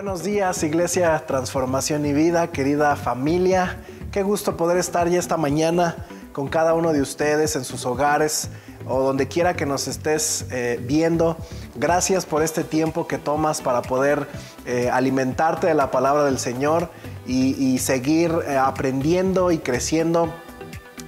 Buenos días, Iglesia Transformación y Vida, querida familia. Qué gusto poder estar ya esta mañana con cada uno de ustedes en sus hogares o donde quiera que nos estés viendo. Gracias por este tiempo que tomas para poder alimentarte de la palabra del Señor y seguir aprendiendo y creciendo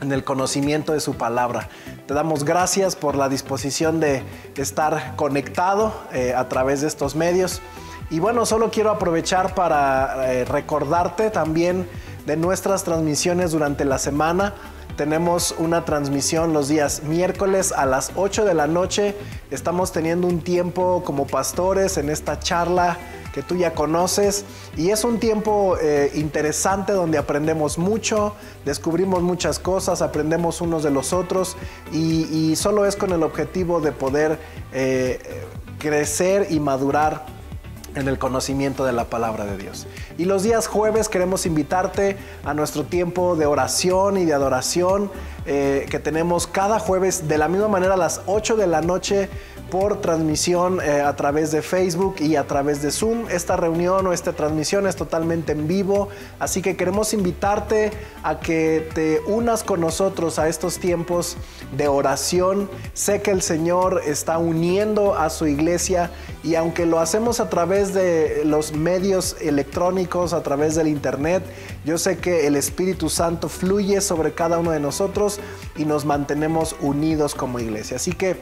en el conocimiento de su palabra. Te damos gracias por la disposición de estar conectado a través de estos medios. Y bueno, solo quiero aprovechar para recordarte también de nuestras transmisiones durante la semana. Tenemos una transmisión los días miércoles a las 8 de la noche. Estamos teniendo un tiempo como pastores en esta charla que tú ya conoces, y es un tiempo interesante donde aprendemos mucho, descubrimos muchas cosas, aprendemos unos de los otros, y solo es con el objetivo de poder crecer y madurar en el conocimiento de la palabra de Dios. Y los días jueves queremos invitarte a nuestro tiempo de oración y de adoración que tenemos cada jueves de la misma manera a las 8 de la noche por transmisión a través de Facebook y a través de Zoom. Esta reunión o esta transmisión es totalmente en vivo, así que queremos invitarte a que te unas con nosotros a estos tiempos de oración. Sé que el Señor está uniendo a su iglesia, y aunque lo hacemos a través de los medios electrónicos, a través del internet, yo sé que el Espíritu Santo fluye sobre cada uno de nosotros y nos mantenemos unidos como iglesia. Así que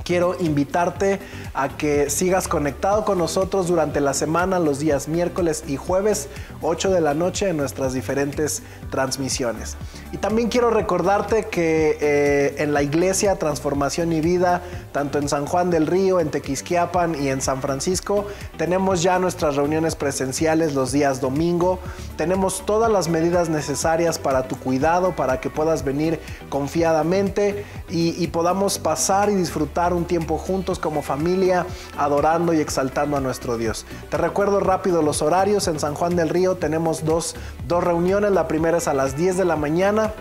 quiero invitarte a que sigas conectado con nosotros durante la semana, los días miércoles y jueves, 8 de la noche, en nuestras diferentes transmisiones. Y también quiero recordarte que en la Iglesia Transformación y Vida, tanto en San Juan del Río, en Tequisquiapan y en San Francisco, tenemos ya nuestras reuniones presenciales los días domingo. Tenemos todas las medidas necesarias para tu cuidado, para que puedas venir confiadamente y podamos pasar y disfrutar un tiempo juntos como familia, adorando y exaltando a nuestro Dios. Te recuerdo rápido los horarios. En San Juan del Río tenemos dos reuniones. La primera es a las 10 de la mañana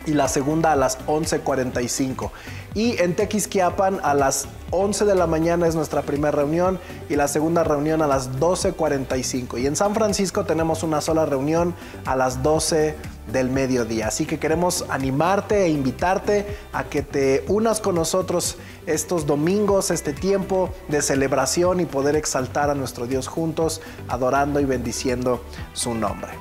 y la segunda a las 11:45. Y en Tequisquiapan a las 11 de la mañana es nuestra primera reunión y la segunda reunión a las 12:45. Y en San Francisco tenemos una sola reunión a las 12 del mediodía. Así que queremos animarte e invitarte a que te unas con nosotros estos domingos, este tiempo de celebración, y poder exaltar a nuestro Dios juntos, adorando y bendiciendo su nombre.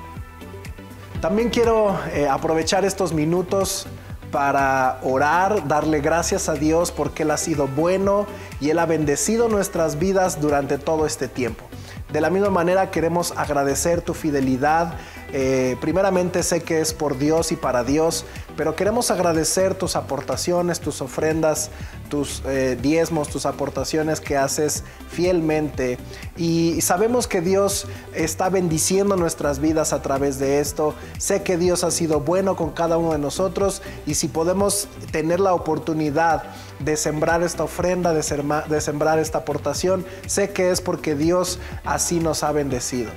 También quiero aprovechar estos minutos para orar, darle gracias a Dios porque Él ha sido bueno y Él ha bendecido nuestras vidas durante todo este tiempo. De la misma manera queremos agradecer tu fidelidad. Primeramente sé que es por Dios y para Dios, pero queremos agradecer tus aportaciones, tus ofrendas, tus diezmos, tus aportaciones que haces fielmente, y sabemos que Dios está bendiciendo nuestras vidas a través de esto. Sé que Dios ha sido bueno con cada uno de nosotros, y si podemos tener la oportunidad de sembrar esta ofrenda, de sembrar esta aportación, sé que es porque Dios así nos ha bendecido.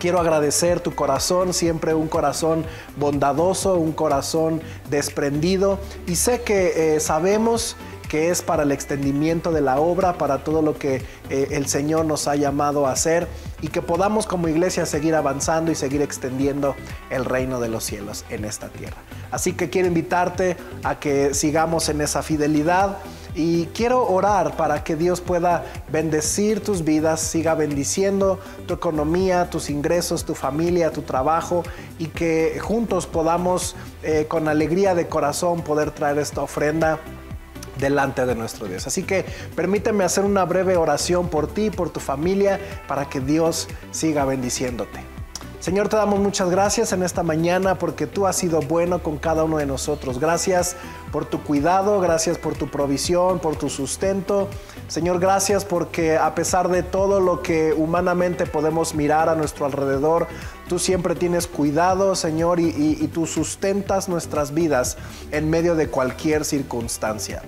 Quiero agradecer tu corazón, siempre un corazón bondadoso, un corazón desprendido, y sé que sabemos que es para el extendimiento de la obra, para todo lo que el Señor nos ha llamado a hacer, y que podamos como iglesia seguir avanzando y seguir extendiendo el reino de los cielos en esta tierra. Así que quiero invitarte a que sigamos en esa fidelidad. Y quiero orar para que Dios pueda bendecir tus vidas, siga bendiciendo tu economía, tus ingresos, tu familia, tu trabajo, y que juntos podamos con alegría de corazón poder traer esta ofrenda delante de nuestro Dios. Así que permíteme hacer una breve oración por ti, por tu familia, para que Dios siga bendiciéndote. Señor, te damos muchas gracias en esta mañana porque tú has sido bueno con cada uno de nosotros. Gracias por tu cuidado, gracias por tu provisión, por tu sustento. Señor, gracias porque a pesar de todo lo que humanamente podemos mirar a nuestro alrededor, tú siempre tienes cuidado, Señor, y tú sustentas nuestras vidas en medio de cualquier circunstancia.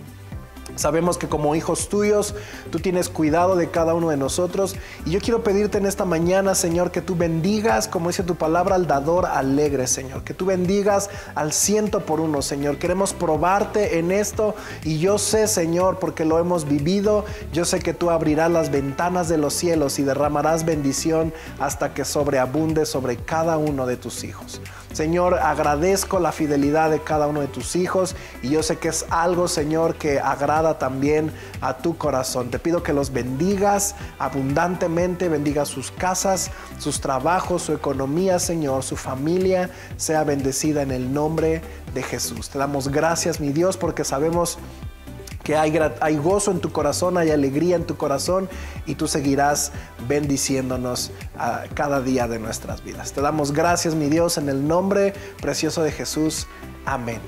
Sabemos que como hijos tuyos, tú tienes cuidado de cada uno de nosotros. Y yo quiero pedirte en esta mañana, Señor, que tú bendigas, como dice tu palabra, al dador alegre, Señor. Que tú bendigas al 100 por 1, Señor. Queremos probarte en esto. Y yo sé, Señor, porque lo hemos vivido, yo sé que tú abrirás las ventanas de los cielos y derramarás bendición hasta que sobreabunde sobre cada uno de tus hijos. Señor, agradezco la fidelidad de cada uno de tus hijos y yo sé que es algo, Señor, que agrada también a tu corazón. Te pido que los bendigas abundantemente, bendiga sus casas, sus trabajos, su economía, Señor, su familia sea bendecida en el nombre de Jesús. Te damos gracias, mi Dios, porque sabemos que hay gozo en tu corazón, hay alegría en tu corazón y tú seguirás bendiciéndonos cada día de nuestras vidas. Te damos gracias, mi Dios, en el nombre precioso de Jesús. Amén.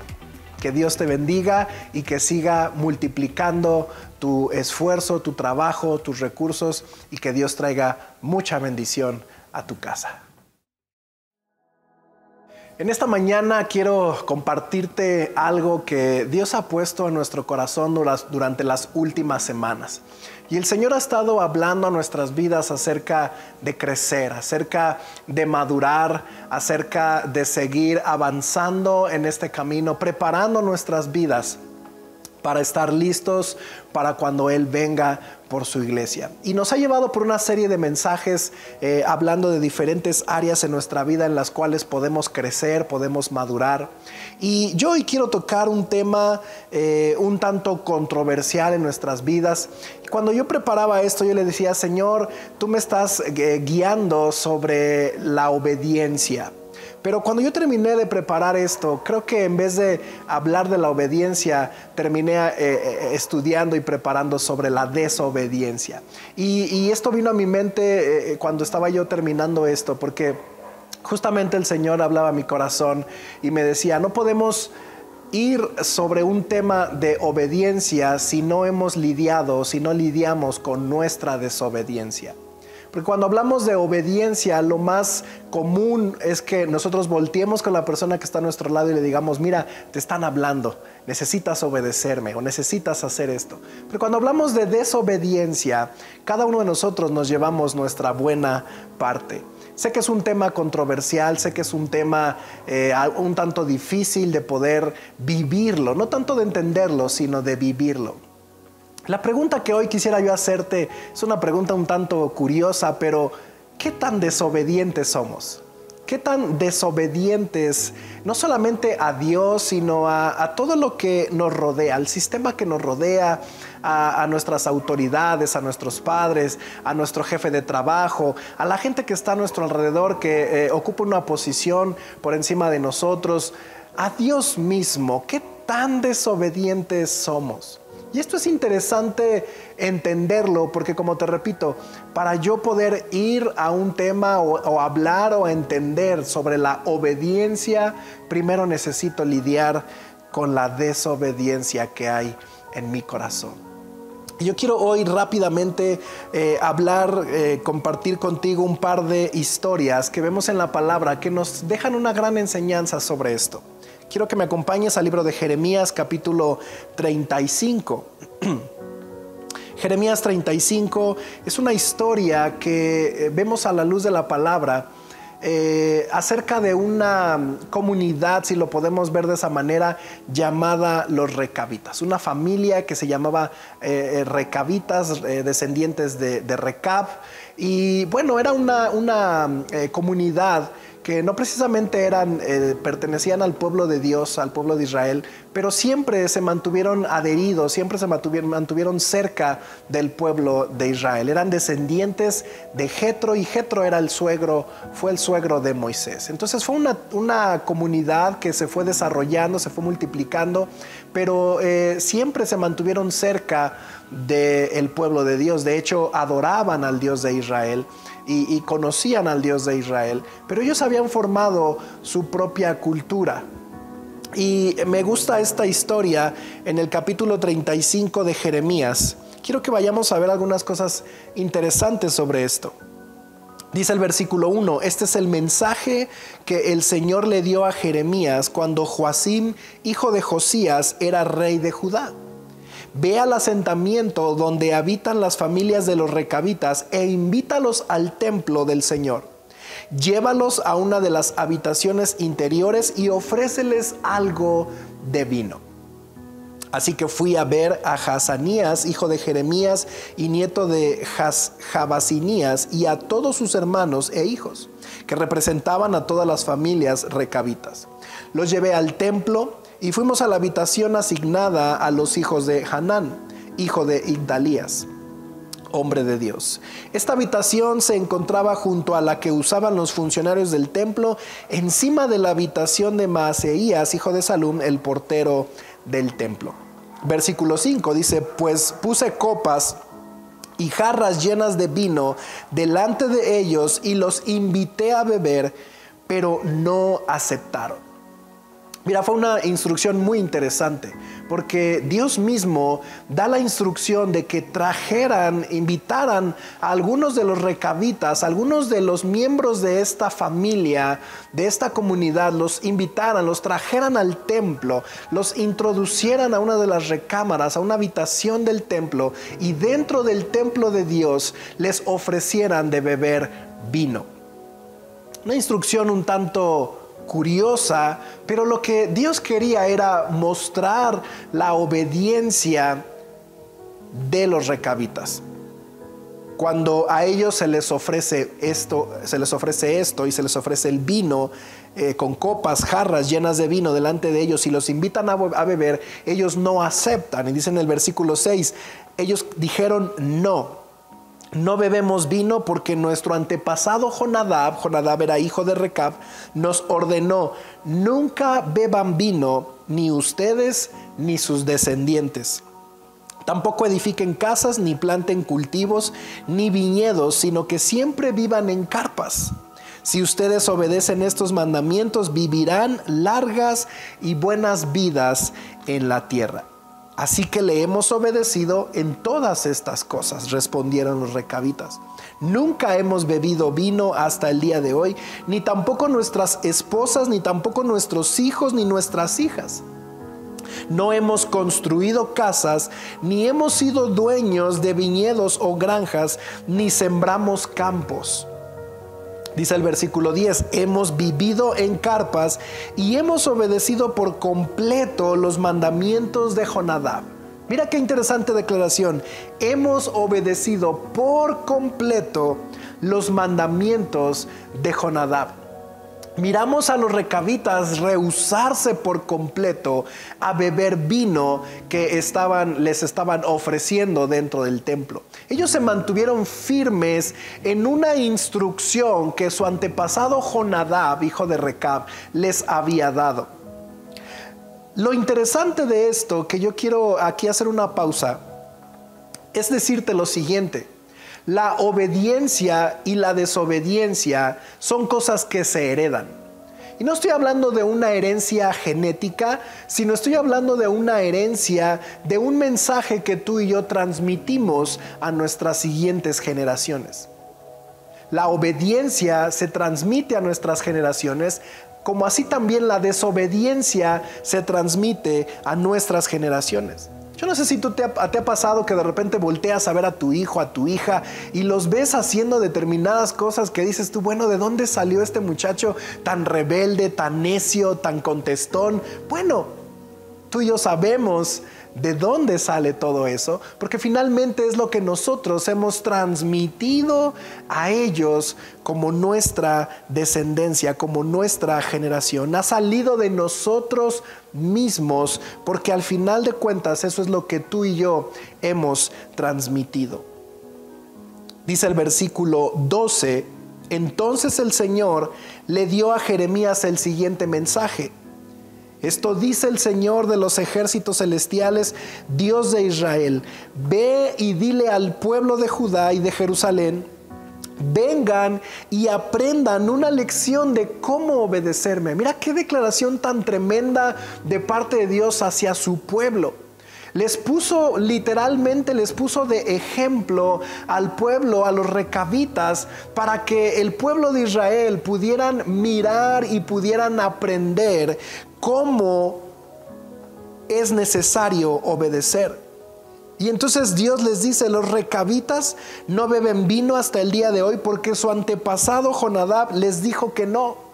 Que Dios te bendiga y que siga multiplicando tu esfuerzo, tu trabajo, tus recursos y que Dios traiga mucha bendición a tu casa. En esta mañana quiero compartirte algo que Dios ha puesto en nuestro corazón durante las últimas semanas. Y el Señor ha estado hablando a nuestras vidas acerca de crecer, acerca de madurar, acerca de seguir avanzando en este camino, preparando nuestras vidas para estar listos para cuando Él venga por su iglesia. Y nos ha llevado por una serie de mensajes hablando de diferentes áreas en nuestra vida en las cuales podemos crecer, podemos madurar. Y yo hoy quiero tocar un tema un tanto controversial en nuestras vidas. Cuando yo preparaba esto, yo le decía, Señor, tú me estás guiando sobre la obediencia. Pero cuando yo terminé de preparar esto, creo que en vez de hablar de la obediencia, terminé estudiando y preparando sobre la desobediencia. Y esto vino a mi mente cuando estaba yo terminando esto, porque justamente el Señor hablaba a mi corazón y me decía, no podemos ir sobre un tema de obediencia si no hemos lidiado, si no lidiamos con nuestra desobediencia. Porque cuando hablamos de obediencia, lo más común es que nosotros volteemos con la persona que está a nuestro lado y le digamos, mira, te están hablando, necesitas obedecerme o necesitas hacer esto. Pero cuando hablamos de desobediencia, cada uno de nosotros nos llevamos nuestra buena parte. Sé que es un tema controversial, sé que es un tema un tanto difícil de poder vivirlo, no tanto de entenderlo, sino de vivirlo. La pregunta que hoy quisiera yo hacerte es una pregunta un tanto curiosa, pero ¿qué tan desobedientes somos? ¿Qué tan desobedientes no solamente a Dios, sino a todo lo que nos rodea, al sistema que nos rodea, a nuestras autoridades, a nuestros padres, a nuestro jefe de trabajo, a la gente que está a nuestro alrededor, que ocupa una posición por encima de nosotros, a Dios mismo? ¿Qué tan desobedientes somos? Y esto es interesante entenderlo porque, como te repito, para yo poder ir a un tema o hablar o entender sobre la obediencia, primero necesito lidiar con la desobediencia que hay en mi corazón. Y yo quiero hoy rápidamente compartir contigo un par de historias que vemos en la palabra que nos dejan una gran enseñanza sobre esto. Quiero que me acompañes al libro de Jeremías, capítulo 35. Jeremías 35 es una historia que vemos a la luz de la palabra acerca de una comunidad, si lo podemos ver de esa manera, llamada los recabitas. Una familia que se llamaba recabitas, descendientes de Recab. Y bueno, era una comunidad que no precisamente pertenecían al pueblo de Dios, al pueblo de Israel, pero siempre se mantuvieron adheridos, siempre se mantuvieron cerca del pueblo de Israel. Eran descendientes de Jetro y Jetro fue el suegro de Moisés. Entonces fue una comunidad que se fue desarrollando, se fue multiplicando, pero siempre se mantuvieron cerca del pueblo de Dios. De hecho, adoraban al Dios de Israel y conocían al Dios de Israel, pero ellos habían formado su propia cultura. Y me gusta esta historia en el capítulo 35 de Jeremías. Quiero que vayamos a ver algunas cosas interesantes sobre esto. Dice el versículo 1, este es el mensaje que el Señor le dio a Jeremías cuando Joacim, hijo de Josías, era rey de Judá. ve al asentamiento donde habitan las familias de los recabitas e invítalos al templo del Señor. Llévalos a una de las habitaciones interiores y ofréceles algo de vino. Así que fui a ver a Hazanías, hijo de Jeremías y nieto de Jabasinías, y a todos sus hermanos e hijos, que representaban a todas las familias recabitas. Los llevé al templo y fuimos a la habitación asignada a los hijos de Hanán, hijo de Igdalías, hombre de Dios. Esta habitación se encontraba junto a la que usaban los funcionarios del templo, encima de la habitación de Maaseías, hijo de Salum, el portero del templo. Versículo 5 dice: pues puse copas y jarras llenas de vino delante de ellos y los invité a beber, pero no aceptaron. Mira, fue una instrucción muy interesante, porque Dios mismo da la instrucción de que invitaran a algunos de los recabitas, algunos de los miembros de esta familia, de esta comunidad, los invitaran, los trajeran al templo, los introducieran a una de las recámaras, a una habitación del templo, y dentro del templo de Dios les ofrecieran de beber vino. Una instrucción un tanto curiosa, pero lo que Dios quería era mostrar la obediencia de los recabitas. Cuando a ellos se les ofrece esto y se les ofrece el vino con copas, jarras llenas de vino delante de ellos y los invitan a beber, ellos no aceptan. Y dice en el versículo 6, ellos dijeron no bebemos vino porque nuestro antepasado Jonadab era hijo de Recab, nos ordenó: nunca beban vino, ni ustedes ni sus descendientes. Tampoco edifiquen casas, ni planten cultivos, ni viñedos, sino que siempre vivan en carpas. Si ustedes obedecen estos mandamientos, vivirán largas y buenas vidas en la tierra. Así que le hemos obedecido en todas estas cosas, respondieron los recabitas. Nunca hemos bebido vino hasta el día de hoy, ni tampoco nuestras esposas, ni tampoco nuestros hijos, ni nuestras hijas. No hemos construido casas, ni hemos sido dueños de viñedos o granjas, ni sembramos campos. Dice el versículo 10, hemos vivido en carpas y hemos obedecido por completo los mandamientos de Jonadab. Mira qué interesante declaración. Hemos obedecido por completo los mandamientos de Jonadab. Miramos a los recabitas rehusarse por completo a beber vino que les estaban ofreciendo dentro del templo. Ellos se mantuvieron firmes en una instrucción que su antepasado Jonadab, hijo de Recab, les había dado. Lo interesante de esto, que yo quiero aquí hacer una pausa, es decirte lo siguiente. La obediencia y la desobediencia son cosas que se heredan. Y no estoy hablando de una herencia genética, sino estoy hablando de una herencia, de un mensaje que tú y yo transmitimos a nuestras siguientes generaciones. La obediencia se transmite a nuestras generaciones, como así también la desobediencia se transmite a nuestras generaciones. Yo no sé si te ha pasado que de repente volteas a ver a tu hijo, a tu hija, y los ves haciendo determinadas cosas que dices tú, bueno, ¿de dónde salió este muchacho tan rebelde, tan necio, tan contestón? Bueno, tú y yo sabemos de dónde sale todo eso, porque finalmente es lo que nosotros hemos transmitido a ellos como nuestra descendencia, como nuestra generación. Ha salido de nosotros mismos, porque al final de cuentas eso es lo que tú y yo hemos transmitido. Dice el versículo 12, entonces el Señor le dio a Jeremías el siguiente mensaje. Esto dice el Señor de los ejércitos celestiales, Dios de Israel: ve y dile al pueblo de Judá y de Jerusalén, vengan y aprendan una lección de cómo obedecerme. Mira qué declaración tan tremenda de parte de Dios hacia su pueblo. Literalmente les puso de ejemplo al pueblo, a los recabitas, para que el pueblo de Israel pudieran mirar y pudieran aprender cómo es necesario obedecer. Y entonces Dios les dice, los recabitas no beben vino hasta el día de hoy porque su antepasado Jonadab les dijo que no.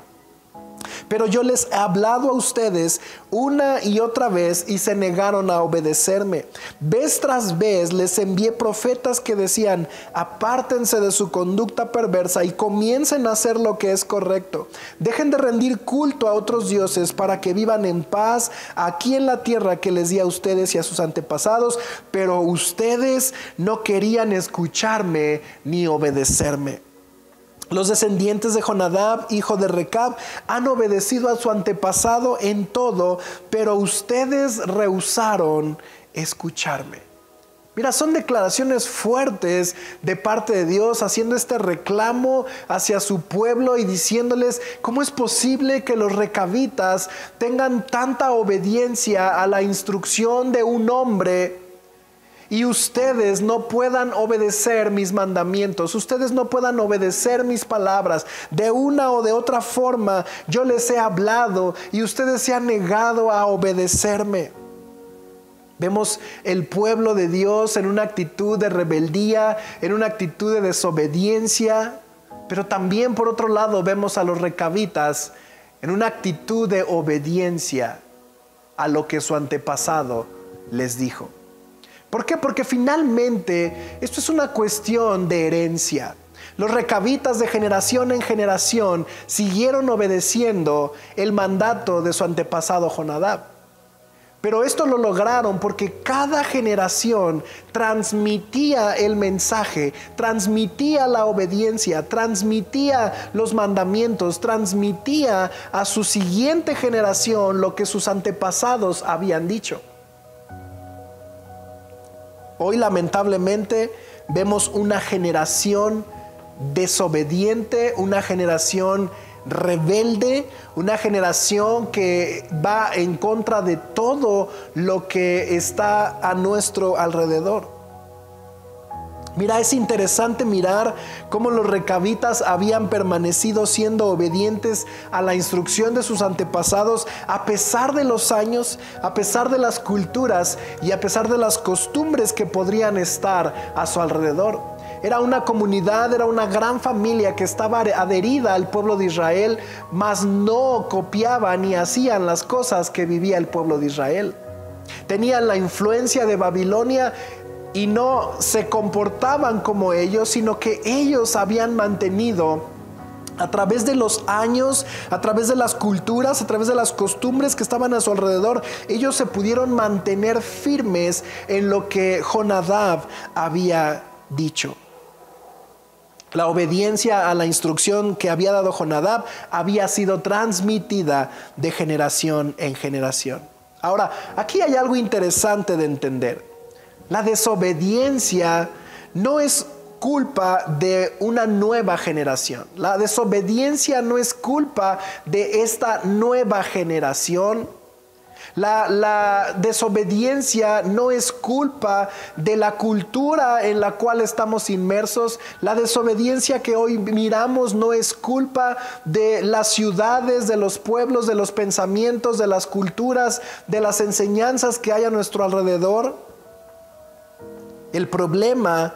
Pero yo les he hablado a ustedes una y otra vez y se negaron a obedecerme. Vez tras vez les envié profetas que decían, apártense de su conducta perversa y comiencen a hacer lo que es correcto. Dejen de rendir culto a otros dioses para que vivan en paz aquí en la tierra que les di a ustedes y a sus antepasados. Pero ustedes no querían escucharme ni obedecerme. Los descendientes de Jonadab, hijo de Recab, han obedecido a su antepasado en todo, pero ustedes rehusaron escucharme. Mira, son declaraciones fuertes de parte de Dios, haciendo este reclamo hacia su pueblo y diciéndoles cómo es posible que los recabitas tengan tanta obediencia a la instrucción de un hombre y ustedes no puedan obedecer mis mandamientos, ustedes no puedan obedecer mis palabras. De una o de otra forma yo les he hablado y ustedes se han negado a obedecerme. Vemos el pueblo de Dios en una actitud de rebeldía, en una actitud de desobediencia, pero también por otro lado vemos a los recabitas en una actitud de obediencia a lo que su antepasado les dijo. ¿Por qué? Porque finalmente esto es una cuestión de herencia. Los recabitas de generación en generación siguieron obedeciendo el mandato de su antepasado Jonadab. Pero esto lo lograron porque cada generación transmitía el mensaje, transmitía la obediencia, transmitía los mandamientos, transmitía a su siguiente generación lo que sus antepasados habían dicho. Hoy lamentablemente vemos una generación desobediente, una generación rebelde, una generación que va en contra de todo lo que está a nuestro alrededor. Mira, es interesante mirar cómo los recabitas habían permanecido siendo obedientes a la instrucción de sus antepasados a pesar de los años, a pesar de las culturas y a pesar de las costumbres que podrían estar a su alrededor. Era una comunidad, era una gran familia que estaba adherida al pueblo de Israel, mas no copiaban ni hacían las cosas que vivía el pueblo de Israel. Tenían la influencia de Babilonia y no se comportaban como ellos, sino que ellos habían mantenido a través de los años, a través de las culturas, a través de las costumbres que estaban a su alrededor, ellos se pudieron mantener firmes en lo que Jonadab había dicho. La obediencia a la instrucción que había dado Jonadab había sido transmitida de generación en generación. Ahora, aquí hay algo interesante de entender. La desobediencia no es culpa de una nueva generación. La desobediencia no es culpa de esta nueva generación. La desobediencia no es culpa de la cultura en la cual estamos inmersos. La desobediencia que hoy miramos no es culpa de las ciudades, de los pueblos, de los pensamientos, de las culturas, de las enseñanzas que hay a nuestro alrededor. El problema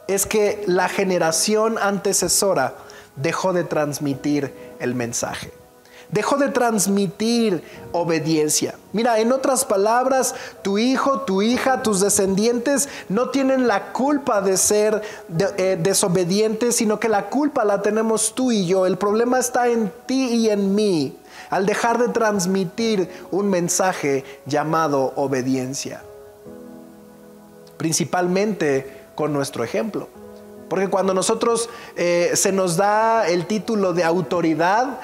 es que la generación antecesora dejó de transmitir el mensaje. Dejó de transmitir obediencia. Mira, en otras palabras, tu hijo, tu hija, tus descendientes no tienen la culpa de ser desobedientes, sino que la culpa la tenemos tú y yo. El problema está en ti y en mí, al dejar de transmitir un mensaje llamado obediencia. Principalmente con nuestro ejemplo. Porque cuando nosotros se nos da el título de autoridad,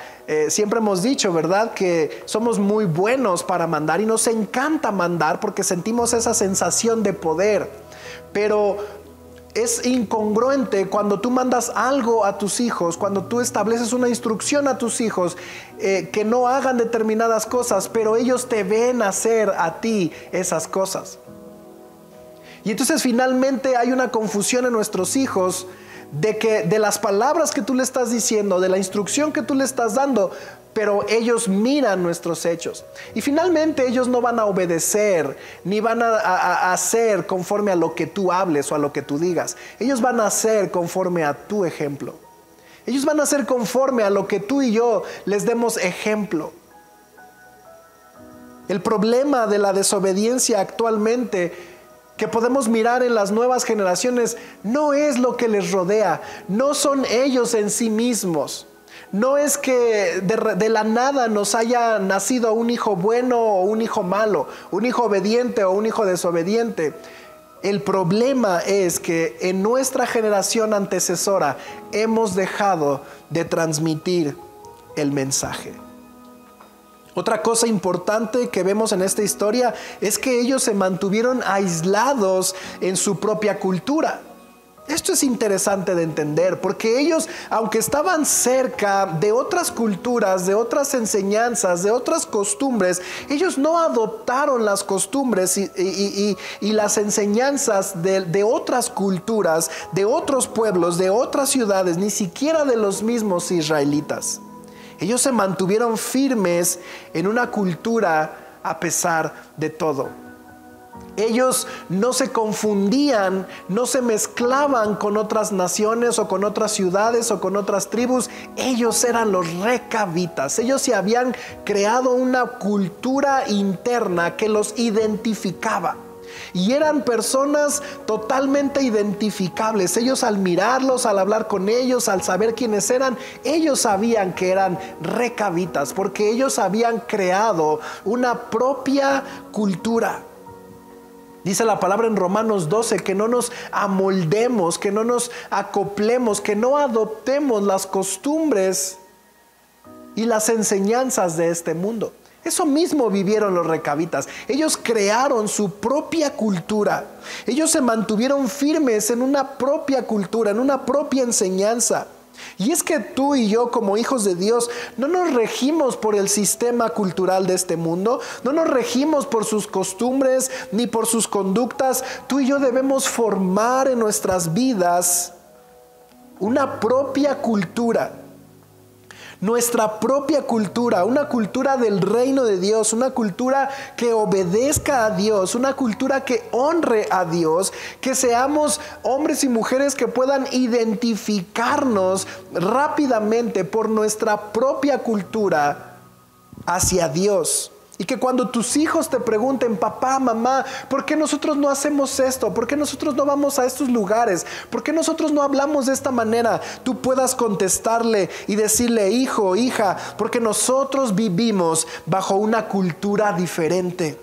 siempre hemos dicho, ¿verdad?, que somos muy buenos para mandar y nos encanta mandar porque sentimos esa sensación de poder. Pero es incongruente cuando tú mandas algo a tus hijos, cuando tú estableces una instrucción a tus hijos que no hagan determinadas cosas, pero ellos te ven hacer a ti esas cosas. Y entonces finalmente hay una confusión en nuestros hijos de las palabras que tú le estás diciendo, de la instrucción que tú le estás dando, pero ellos miran nuestros hechos. Y finalmente ellos no van a obedecer, ni van a hacer conforme a lo que tú hables o a lo que tú digas. Ellos van a hacer conforme a tu ejemplo. Ellos van a hacer conforme a lo que tú y yo les demos ejemplo. El problema de la desobediencia actualmente que podemos mirar en las nuevas generaciones no es lo que les rodea, no son ellos en sí mismos. No es que de la nada nos haya nacido un hijo bueno o un hijo malo, un hijo obediente o un hijo desobediente. El problema es que en nuestra generación antecesora hemos dejado de transmitir el mensaje. Otra cosa importante que vemos en esta historia es que ellos se mantuvieron aislados en su propia cultura. Esto es interesante de entender porque ellos, aunque estaban cerca de otras culturas, de otras enseñanzas, de otras costumbres, ellos no adoptaron las costumbres y las enseñanzas de otras culturas, de otros pueblos, de otras ciudades, ni siquiera de los mismos israelitas. Ellos se mantuvieron firmes en una cultura a pesar de todo. Ellos no se confundían, no se mezclaban con otras naciones o con otras ciudades o con otras tribus. Ellos eran los recabitas. Ellos se habían creado una cultura interna que los identificaba. Y eran personas totalmente identificables. Ellos al mirarlos, al hablar con ellos, al saber quiénes eran, ellos sabían que eran recabitas porque ellos habían creado una propia cultura. Dice la palabra en Romanos 12 que no nos amoldemos, que no nos acoplemos, que no adoptemos las costumbres y las enseñanzas de este mundo. Eso mismo vivieron los recabitas. Ellos crearon su propia cultura. Ellos se mantuvieron firmes en una propia cultura, en una propia enseñanza. Y es que tú y yo como hijos de Dios no nos regimos por el sistema cultural de este mundo, no nos regimos por sus costumbres ni por sus conductas. Tú y yo debemos formar en nuestras vidas una propia cultura. Nuestra propia cultura, una cultura del reino de Dios, una cultura que obedezca a Dios, una cultura que honre a Dios, que seamos hombres y mujeres que puedan identificarnos rápidamente por nuestra propia cultura hacia Dios. Y que cuando tus hijos te pregunten, papá, mamá, ¿por qué nosotros no hacemos esto? ¿Por qué nosotros no vamos a estos lugares? ¿Por qué nosotros no hablamos de esta manera? Tú puedas contestarle y decirle, hijo, hija, porque nosotros vivimos bajo una cultura diferente,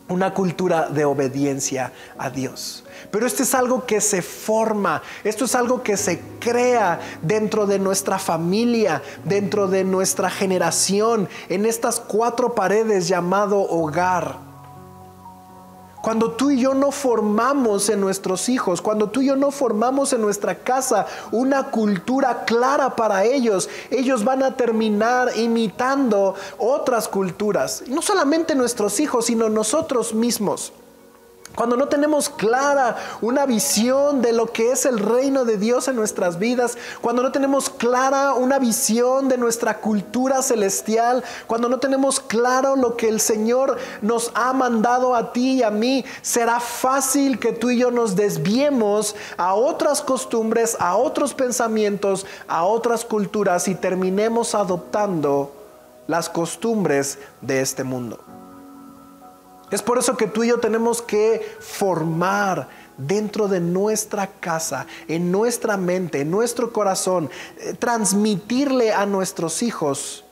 una cultura de obediencia a Dios. Pero esto es algo que se forma, esto es algo que se crea dentro de nuestra familia, dentro de nuestra generación, en estas 4 paredes llamado hogar. Cuando tú y yo no formamos en nuestros hijos, cuando tú y yo no formamos en nuestra casa una cultura clara para ellos, ellos van a terminar imitando otras culturas. Y no solamente nuestros hijos, sino nosotros mismos. Cuando no tenemos clara una visión de lo que es el reino de Dios en nuestras vidas, cuando no tenemos clara una visión de nuestra cultura celestial, cuando no tenemos claro lo que el Señor nos ha mandado a ti y a mí, será fácil que tú y yo nos desviemos a otras costumbres, a otros pensamientos, a otras culturas y terminemos adoptando las costumbres de este mundo. Es por eso que tú y yo tenemos que formar dentro de nuestra casa, en nuestra mente, en nuestro corazón, transmitirle a nuestros hijos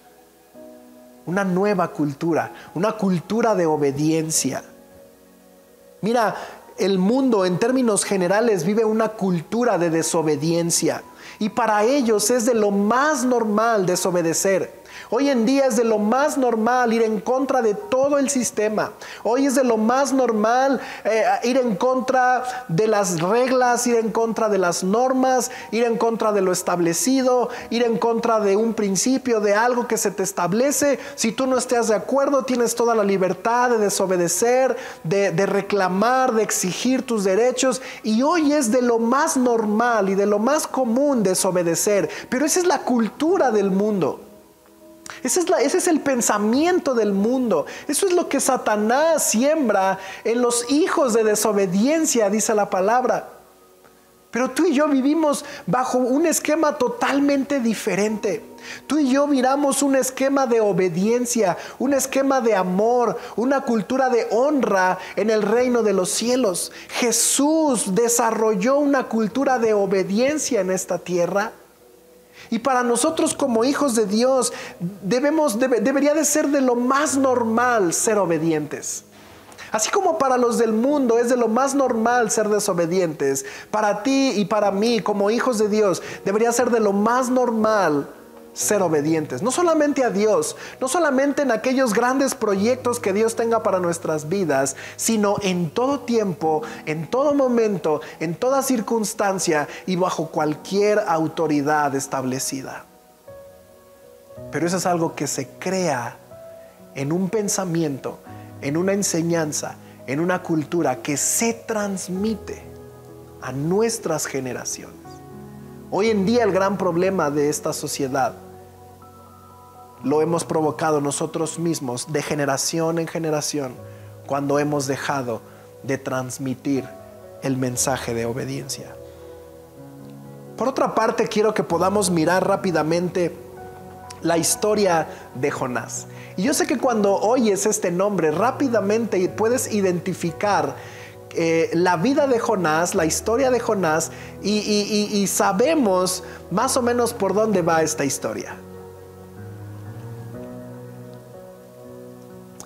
una nueva cultura, una cultura de obediencia. Mira, el mundo en términos generales vive una cultura de desobediencia y para ellos es de lo más normal desobedecer. Hoy en día es de lo más normal ir en contra de todo el sistema. Hoy es de lo más normal ir en contra de las reglas, ir en contra de las normas, ir en contra de lo establecido, ir en contra de un principio, de algo que se te establece. Si tú no estás de acuerdo, tienes toda la libertad de desobedecer, de reclamar, de exigir tus derechos. Y hoy es de lo más normal y de lo más común desobedecer. Pero esa es la cultura del mundo. Ese es el pensamiento del mundo. Eso es lo que Satanás siembra en los hijos de desobediencia, dice la palabra. Pero tú y yo vivimos bajo un esquema totalmente diferente. Tú y yo miramos un esquema de obediencia, un esquema de amor, una cultura de honra en el reino de los cielos. Jesús desarrolló una cultura de obediencia en esta tierra. Y para nosotros como hijos de Dios debería de ser de lo más normal ser obedientes. Así como para los del mundo es de lo más normal ser desobedientes, para ti y para mí como hijos de Dios debería ser de lo más normal ser obedientes. No solamente a Dios, no solamente en aquellos grandes proyectos que Dios tenga para nuestras vidas, sino en todo tiempo, en todo momento, en toda circunstancia y bajo cualquier autoridad establecida. Pero eso es algo que se crea en un pensamiento, en una enseñanza, en una cultura que se transmite a nuestras generaciones. Hoy en día el gran problema de esta sociedad lo hemos provocado nosotros mismos de generación en generación cuando hemos dejado de transmitir el mensaje de obediencia. Por otra parte, quiero que podamos mirar rápidamente la historia de Jonás. Y yo sé que cuando oyes este nombre rápidamente puedes identificar la vida de Jonás, la historia de Jonás y sabemos más o menos por dónde va esta historia.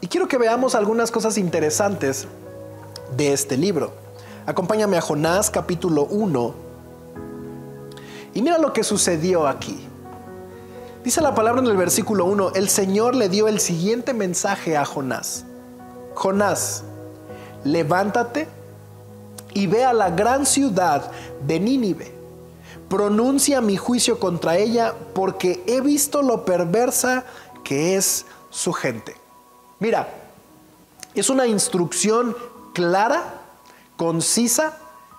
Y quiero que veamos algunas cosas interesantes de este libro. Acompáñame a Jonás capítulo 1 y mira lo que sucedió aquí. Dice la palabra en el versículo 1, el Señor le dio el siguiente mensaje a Jonás. Jonás, levántate y ve a la gran ciudad de Nínive. Pronuncia mi juicio contra ella porque he visto lo perversa que es su gente. Mira, es una instrucción clara, concisa,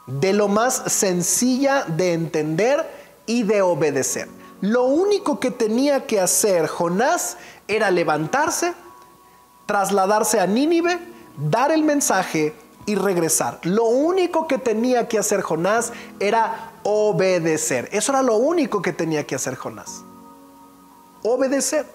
de lo más sencilla de entender y de obedecer. Lo único que tenía que hacer Jonás era levantarse, trasladarse a Nínive, dar el mensaje y regresar. Lo único que tenía que hacer Jonás era obedecer. Eso era lo único que tenía que hacer Jonás. Obedecer.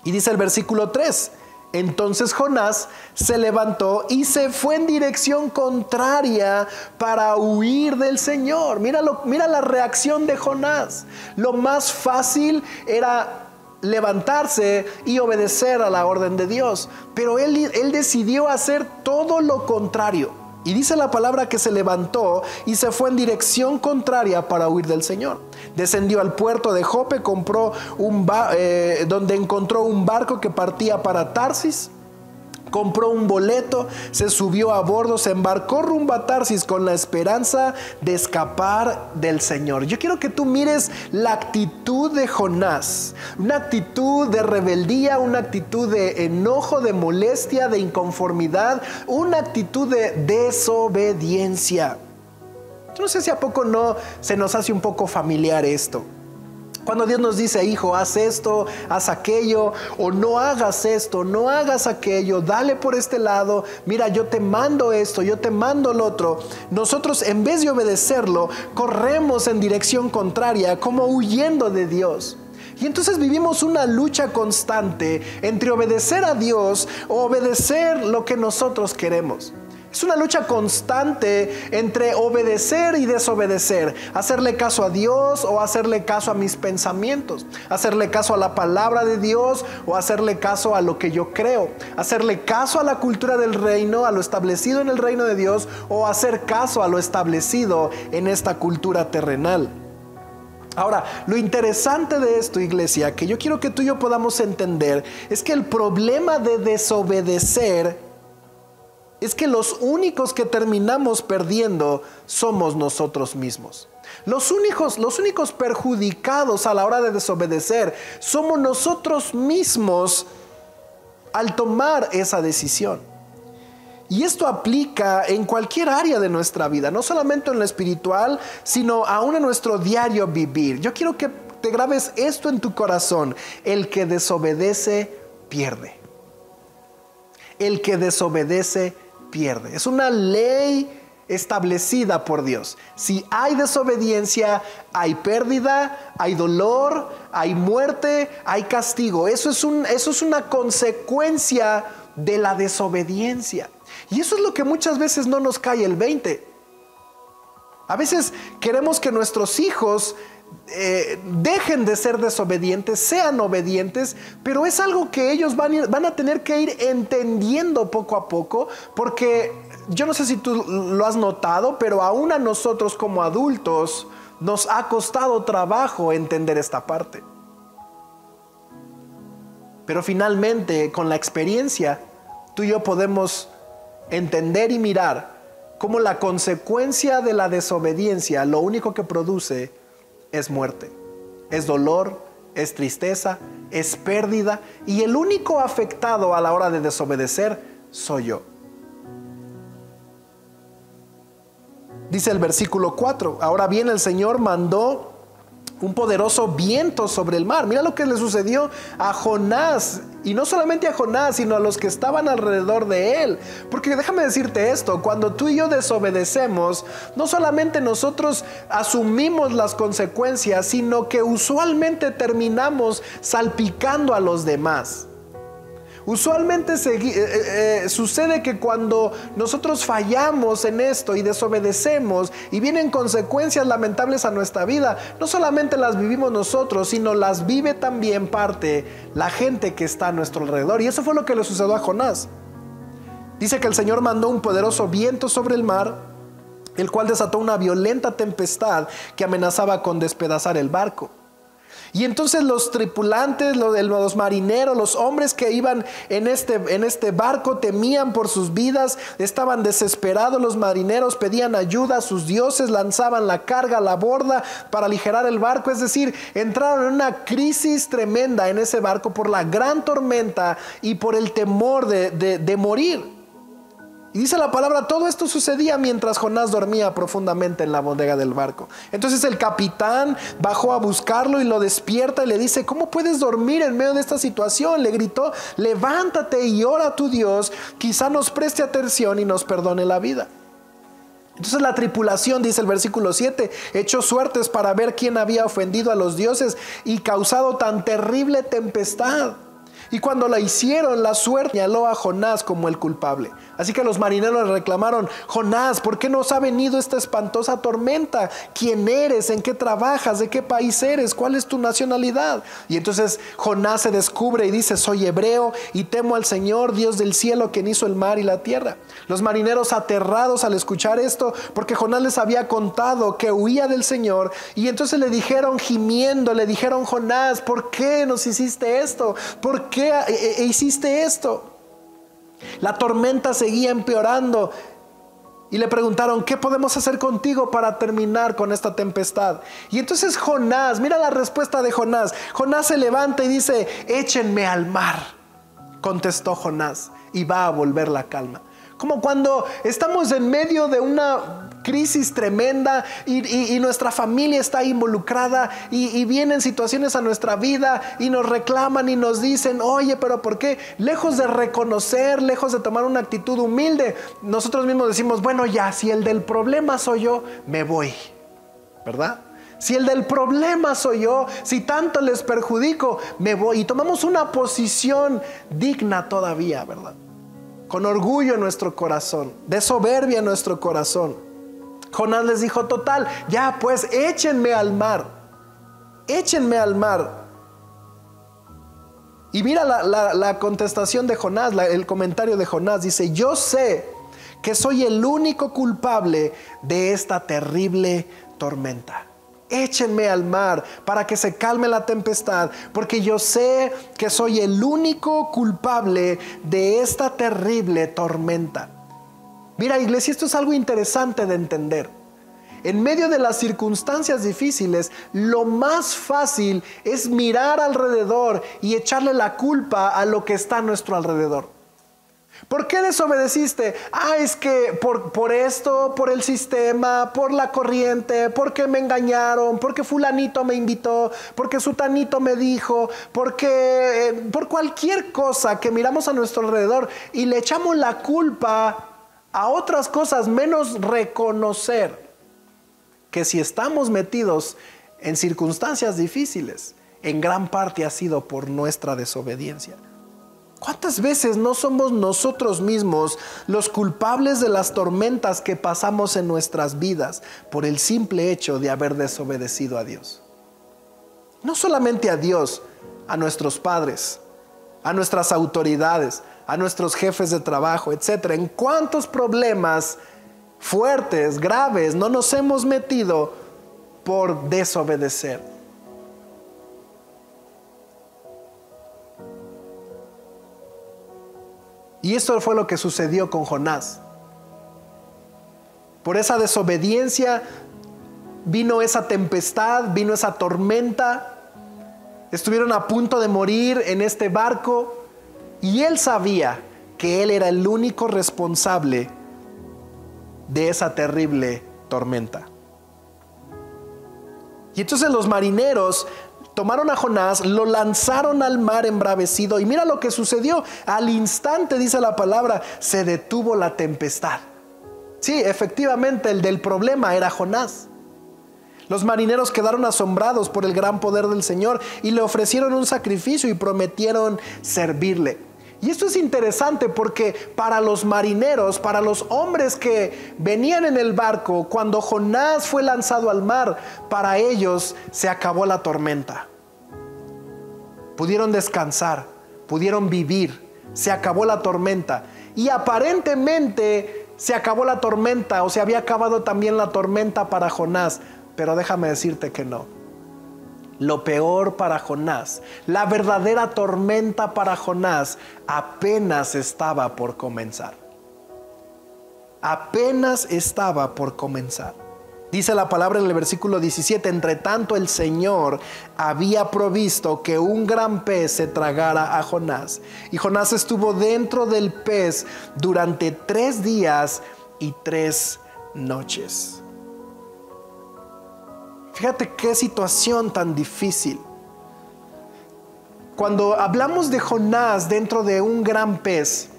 Y dice el versículo 3, entonces Jonás se levantó y se fue en dirección contraria para huir del Señor. Mira la reacción de Jonás. Lo más fácil era levantarse y obedecer a la orden de Dios, pero él decidió hacer todo lo contrario. Y dice la palabra que se levantó y se fue en dirección contraria para huir del Señor. Descendió al puerto de Jope, donde encontró un barco que partía para Tarsis. Compró un boleto, se subió a bordo, se embarcó rumbo a Tarsis con la esperanza de escapar del Señor. Yo quiero que tú mires la actitud de Jonás, una actitud de rebeldía, una actitud de enojo, de molestia, de inconformidad, una actitud de desobediencia. Yo no sé si a poco no se nos hace un poco familiar esto. Cuando Dios nos dice, hijo, haz esto, haz aquello, o no hagas esto, no hagas aquello, dale por este lado, mira, yo te mando esto, yo te mando lo otro. Nosotros, en vez de obedecerlo, corremos en dirección contraria, como huyendo de Dios. Y entonces vivimos una lucha constante entre obedecer a Dios o obedecer lo que nosotros queremos. Es una lucha constante entre obedecer y desobedecer, hacerle caso a Dios o hacerle caso a mis pensamientos, hacerle caso a la palabra de Dios o hacerle caso a lo que yo creo, hacerle caso a la cultura del reino, a lo establecido en el reino de Dios o hacer caso a lo establecido en esta cultura terrenal. Ahora, lo interesante de esto, iglesia, que yo quiero que tú y yo podamos entender, es que el problema de desobedecer es que los únicos que terminamos perdiendo somos nosotros mismos. Los únicos perjudicados a la hora de desobedecer somos nosotros mismos al tomar esa decisión. Y esto aplica en cualquier área de nuestra vida, no solamente en lo espiritual, sino aún en nuestro diario vivir. Yo quiero que te grabes esto en tu corazón: el que desobedece pierde. El que desobedece pierde. Es una ley establecida por Dios. Si hay desobediencia, hay pérdida, hay dolor, hay muerte, hay castigo. Eso es una consecuencia de la desobediencia. Y eso es lo que muchas veces no nos cae el 20. A veces queremos que nuestros hijos dejen de ser desobedientes, sean obedientes, pero es algo que ellos van a tener que ir entendiendo poco a poco, porque yo no sé si tú lo has notado, pero aún a nosotros como adultos nos ha costado trabajo entender esta parte. Pero finalmente, con la experiencia, tú y yo podemos entender y mirar cómo la consecuencia de la desobediencia lo único que produce es muerte, es dolor, es tristeza, es pérdida, y el único afectado a la hora de desobedecer soy yo. Dice el versículo 4, ahora bien el Señor mandó un poderoso viento sobre el mar. Mira lo que le sucedió a Jonás, y no solamente a Jonás, sino a los que estaban alrededor de él. Porque déjame decirte esto: cuando tú y yo desobedecemos, no solamente nosotros asumimos las consecuencias, sino que usualmente terminamos salpicando a los demás. Usualmente sucede que cuando nosotros fallamos en esto y desobedecemos y vienen consecuencias lamentables a nuestra vida, no solamente las vivimos nosotros, sino las vive también parte la gente que está a nuestro alrededor. Y eso fue lo que le sucedió a Jonás. Dice que el Señor mandó un poderoso viento sobre el mar, el cual desató una violenta tempestad que amenazaba con despedazar el barco. Y entonces los tripulantes, los marineros, los hombres que iban en este barco temían por sus vidas, estaban desesperados. Los marineros pedían ayuda a sus dioses, lanzaban la carga a la borda para aligerar el barco. Es decir, entraron en una crisis tremenda en ese barco por la gran tormenta y por el temor de morir. Y dice la palabra, todo esto sucedía mientras Jonás dormía profundamente en la bodega del barco. Entonces el capitán bajó a buscarlo y lo despierta y le dice: ¿cómo puedes dormir en medio de esta situación? Le gritó: levántate y ora a tu Dios, quizá nos preste atención y nos perdone la vida. Entonces la tripulación, dice el versículo 7, echó suertes para ver quién había ofendido a los dioses y causado tan terrible tempestad. Y cuando la hicieron, la suerte señaló a Jonás como el culpable. Así que los marineros le reclamaron: Jonás, ¿por qué nos ha venido esta espantosa tormenta? ¿Quién eres? ¿En qué trabajas? ¿De qué país eres? ¿Cuál es tu nacionalidad? Y entonces Jonás se descubre y dice: soy hebreo y temo al Señor, Dios del cielo, quien hizo el mar y la tierra. Los marineros, aterrados al escuchar esto, porque Jonás les había contado que huía del Señor, y entonces le dijeron gimiendo, le dijeron: Jonás, ¿por qué nos hiciste esto? ¿Por qué hiciste esto? La tormenta seguía empeorando y le preguntaron: ¿qué podemos hacer contigo para terminar con esta tempestad? Y entonces Jonás, mira la respuesta de Jonás. Jonás se levanta y dice: échenme al mar. Contestó Jonás, y va a volver la calma. Como cuando estamos en medio de una crisis tremenda y nuestra familia está involucrada y vienen situaciones a nuestra vida y nos reclaman y nos dicen: oye, pero ¿por qué? Lejos de reconocer, lejos de tomar una actitud humilde, nosotros mismos decimos: bueno, ya, si el del problema soy yo, me voy, ¿verdad? Si el del problema soy yo, si tanto les perjudico, me voy. Y tomamos una posición digna todavía, ¿verdad? Con orgullo en nuestro corazón, de soberbia en nuestro corazón. Jonás les dijo: total, ya pues, échenme al mar. Échenme al mar. Y mira la contestación de Jonás, el comentario de Jonás. Dice: yo sé que soy el único culpable de esta terrible tormenta. échenme al mar para que se calme la tempestad, porque yo sé que soy el único culpable de esta terrible tormenta. Mira, iglesia, esto es algo interesante de entender. En medio de las circunstancias difíciles, lo más fácil es mirar alrededor y echarle la culpa a lo que está a nuestro alrededor. ¿Por qué desobedeciste? Es que por esto, por el sistema, por la corriente, porque me engañaron, porque fulanito me invitó, porque sutanito me dijo, porque por cualquier cosa que miramos a nuestro alrededor y le echamos la culpa a otras cosas, menos reconocer que si estamos metidos en circunstancias difíciles, en gran parte ha sido por nuestra desobediencia. ¿Cuántas veces no somos nosotros mismos los culpables de las tormentas que pasamos en nuestras vidas por el simple hecho de haber desobedecido a Dios? No solamente a Dios, a nuestros padres, a nuestras autoridades, a nuestros jefes de trabajo, etc. ¿En cuántos problemas fuertes, graves, no nos hemos metido por desobedecer? Y esto fue lo que sucedió con Jonás. Por esa desobediencia vino esa tempestad, vino esa tormenta. Estuvieron a punto de morir en este barco y él sabía que él era el único responsable de esa terrible tormenta. Y entonces los marineros tomaron a Jonás, lo lanzaron al mar embravecido y mira lo que sucedió. Al instante, dice la palabra, se detuvo la tempestad. Sí, efectivamente, el del problema era Jonás. Los marineros quedaron asombrados por el gran poder del Señor y le ofrecieron un sacrificio y prometieron servirle. Y esto es interesante porque para los marineros, para los hombres que venían en el barco, cuando Jonás fue lanzado al mar, para ellos se acabó la tormenta. Pudieron descansar, pudieron vivir, se acabó la tormenta. Y aparentemente se acabó la tormenta, o se había acabado también la tormenta para Jonás. Pero déjame decirte que no. Lo peor para Jonás, la verdadera tormenta para Jonás, apenas estaba por comenzar. Apenas estaba por comenzar. Dice la palabra en el versículo 17, entre tanto el Señor había provisto que un gran pez se tragara a Jonás. Y Jonás estuvo dentro del pez durante 3 días y 3 noches. Fíjate qué situación tan difícil. Cuando hablamos de Jonás dentro de un gran pez,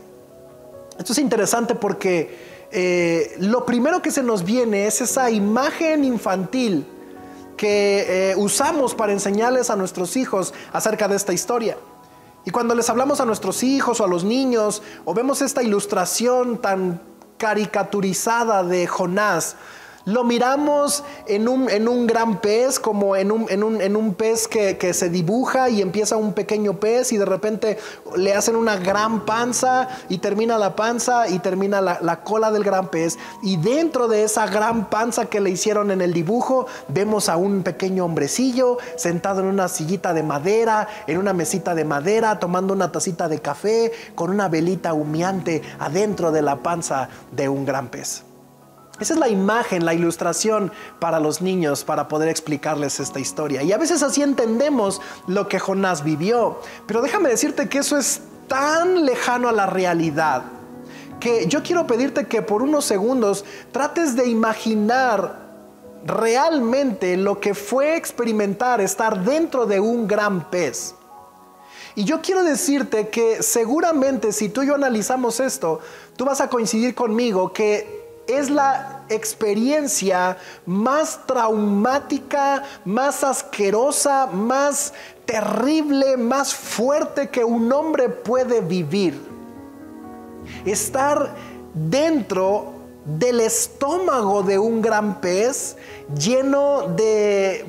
esto es interesante porque lo primero que se nos viene es esa imagen infantil que usamos para enseñarles a nuestros hijos acerca de esta historia. Y cuando les hablamos a nuestros hijos o a los niños, o vemos esta ilustración tan caricaturizada de Jonás, lo miramos en un gran pez, como en un pez que se dibuja y empieza un pequeño pez y de repente le hacen una gran panza y termina la panza y termina la cola del gran pez. Y dentro de esa gran panza que le hicieron en el dibujo, vemos a un pequeño hombrecillo sentado en una sillita de madera, en una mesita de madera, tomando una tacita de café con una velita humeante adentro de la panza de un gran pez. Esa es la imagen, la ilustración para los niños, para poder explicarles esta historia. Y a veces así entendemos lo que Jonás vivió. Pero déjame decirte que eso es tan lejano a la realidad, que yo quiero pedirte que por unos segundos trates de imaginar realmente lo que fue experimentar estar dentro de un gran pez. Y yo quiero decirte que seguramente si tú y yo analizamos esto, tú vas a coincidir conmigo que es la experiencia más traumática, más asquerosa, más terrible, más fuerte que un hombre puede vivir. Estar dentro del estómago de un gran pez lleno de,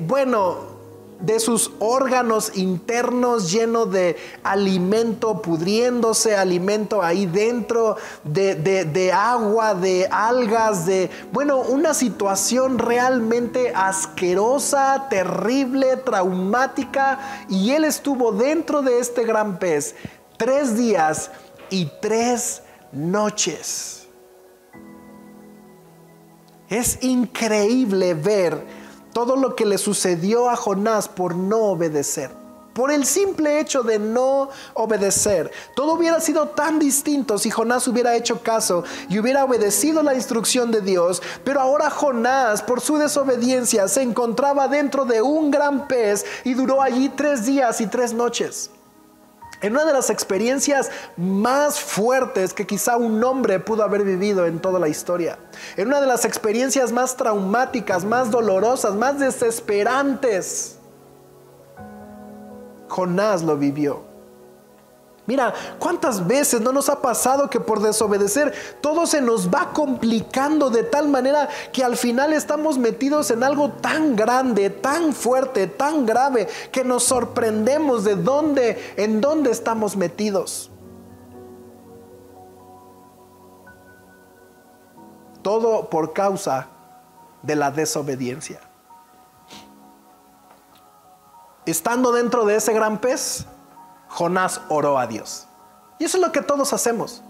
de sus órganos internos lleno de alimento pudriéndose, alimento ahí dentro, de agua, de algas, una situación realmente asquerosa, terrible, traumática. Y él estuvo dentro de este gran pez 3 días y 3 noches. Es increíble ver todo lo que le sucedió a Jonás por no obedecer. Por el simple hecho de no obedecer. Todo hubiera sido tan distinto si Jonás hubiera hecho caso y hubiera obedecido la instrucción de Dios. Pero ahora Jonás, por su desobediencia, se encontraba dentro de un gran pez y duró allí 3 días y 3 noches. En una de las experiencias más fuertes que quizá un hombre pudo haber vivido en toda la historia. En una de las experiencias más traumáticas, más dolorosas, más desesperantes. Jonás lo vivió. Mira, ¿cuántas veces no nos ha pasado que por desobedecer todo se nos va complicando de tal manera que al final estamos metidos en algo tan grande, tan fuerte, tan grave, que nos sorprendemos en dónde estamos metidos? Todo por causa de la desobediencia. Estando dentro de ese gran pez, Jonás oró a Dios. Y eso es lo que todos hacemos.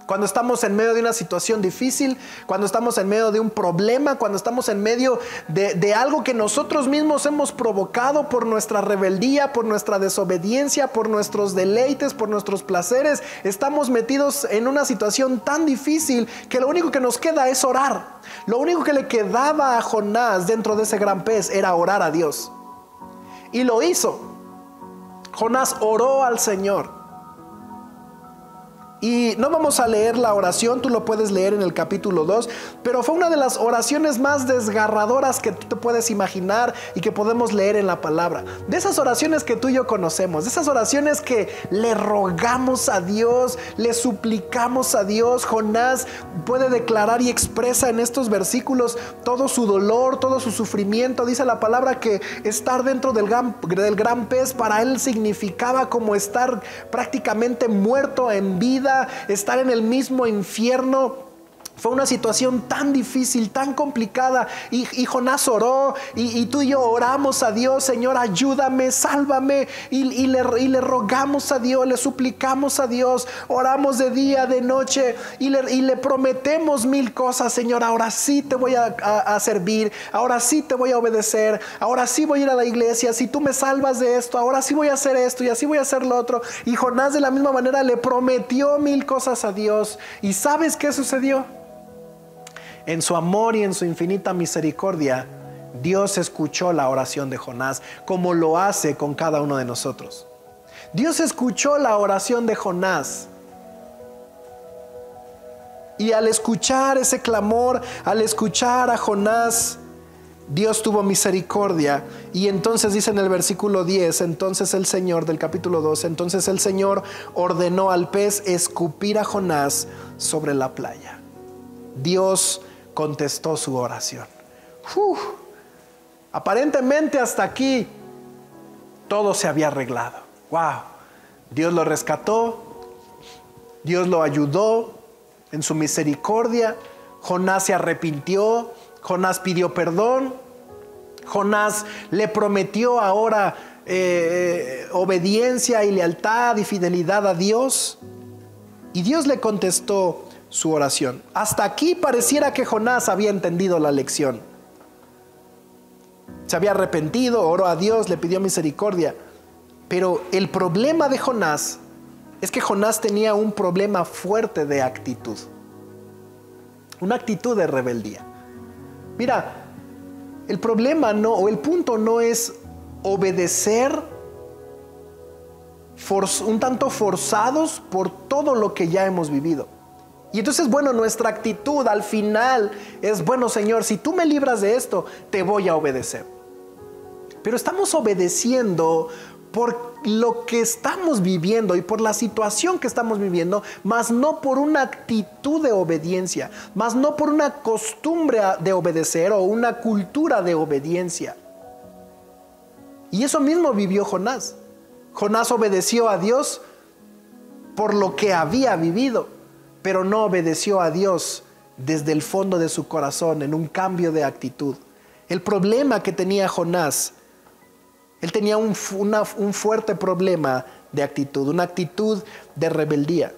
Cuando estamos en medio de una situación difícil, cuando estamos en medio de un problema, cuando estamos en medio de algo que nosotros mismos hemos provocado por nuestra rebeldía, por nuestra desobediencia, por nuestros deleites, por nuestros placeres, estamos metidos en una situación tan difícil que lo único que nos queda es orar. Lo único que le quedaba a Jonás dentro de ese gran pez era orar a Dios. Y lo hizo. Jonás oró al Señor. Y no vamos a leer la oración, tú lo puedes leer en el capítulo 2, pero fue una de las oraciones más desgarradoras que tú te puedes imaginar y que podemos leer en la palabra. De esas oraciones que tú y yo conocemos, de esas oraciones que le rogamos a Dios, le suplicamos a Dios. Jonás puede declarar y expresa en estos versículos todo su dolor, todo su sufrimiento. Dice la palabra que estar dentro del gran pez para él significaba como estar prácticamente muerto en vida, estar en el mismo infierno. Fue una situación tan difícil, tan complicada, y Jonás oró, y tú y yo oramos a Dios: Señor, ayúdame, sálvame, y le rogamos a Dios, le suplicamos a Dios, oramos de día, de noche, y le prometemos 1000 cosas. Señor, ahora sí te voy a servir, ahora sí te voy a obedecer, ahora sí voy a ir a la iglesia, si tú me salvas de esto, ahora sí voy a hacer esto, y así voy a hacer lo otro. Y Jonás de la misma manera le prometió 1000 cosas a Dios. ¿Y sabes qué sucedió? En su amor y en su infinita misericordia, Dios escuchó la oración de Jonás, como lo hace con cada uno de nosotros. Dios escuchó la oración de Jonás. Y al escuchar ese clamor, al escuchar a Jonás, Dios tuvo misericordia. Y entonces dice en el versículo 10, entonces el Señor, del capítulo 2, entonces el Señor ordenó al pez escupir a Jonás sobre la playa. Dios contestó su oración. Aparentemente hasta aquí todo se había arreglado. Wow. Dios lo rescató, Dios lo ayudó en su misericordia. Jonás se arrepintió, Jonás pidió perdón, Jonás le prometió ahora obediencia y lealtad y fidelidad a Dios, y Dios le contestó su oración. Hasta aquí pareciera que Jonás había entendido la lección. Se había arrepentido, oró a Dios, le pidió misericordia. Pero el problema de Jonás es que Jonás tenía un problema fuerte de actitud. Una actitud de rebeldía. Mira, el problema o el punto no es obedecer un tanto forzados por todo lo que ya hemos vivido. Y entonces, bueno, nuestra actitud al final es: bueno, Señor, si tú me libras de esto, te voy a obedecer. Pero estamos obedeciendo por lo que estamos viviendo y por la situación que estamos viviendo, más no por una actitud de obediencia, más no por una costumbre de obedecer o una cultura de obediencia. Y eso mismo vivió Jonás. Jonás obedeció a Dios por lo que había vivido, pero no obedeció a Dios desde el fondo de su corazón en un cambio de actitud. El problema que tenía Jonás, él tenía un fuerte problema de actitud, una actitud de rebeldía.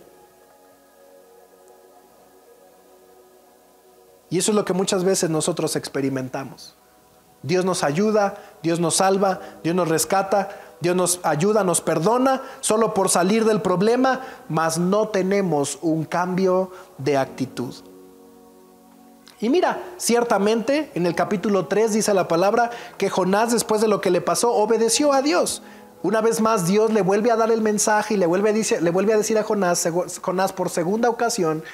Y eso es lo que muchas veces nosotros experimentamos. Dios nos ayuda, Dios nos salva, Dios nos rescata, Dios nos ayuda, nos perdona, solo por salir del problema, mas no tenemos un cambio de actitud. Y mira, ciertamente en el capítulo 3 dice la palabra que Jonás, después de lo que le pasó, obedeció a Dios. Una vez más Dios le vuelve a dar el mensaje y le vuelve a decir a Jonás por segunda ocasión: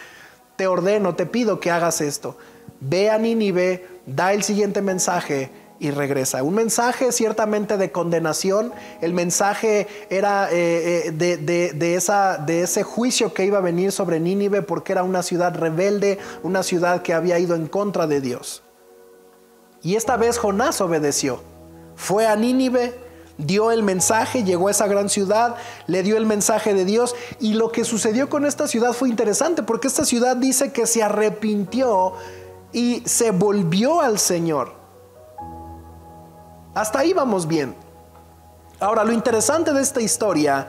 te ordeno, te pido que hagas esto. Ve a Nínive, da el siguiente mensaje y regresa. Un mensaje ciertamente de condenación. El mensaje era de ese juicio que iba a venir sobre Nínive, porque era una ciudad rebelde, una ciudad que había ido en contra de Dios. Y esta vez Jonás obedeció. Fue a Nínive, dio el mensaje, llegó a esa gran ciudad, le dio el mensaje de Dios. Y lo que sucedió con esta ciudad fue interesante, porque esta ciudad dice que se arrepintió y se volvió al Señor. Hasta ahí vamos bien. Ahora, lo interesante de esta historia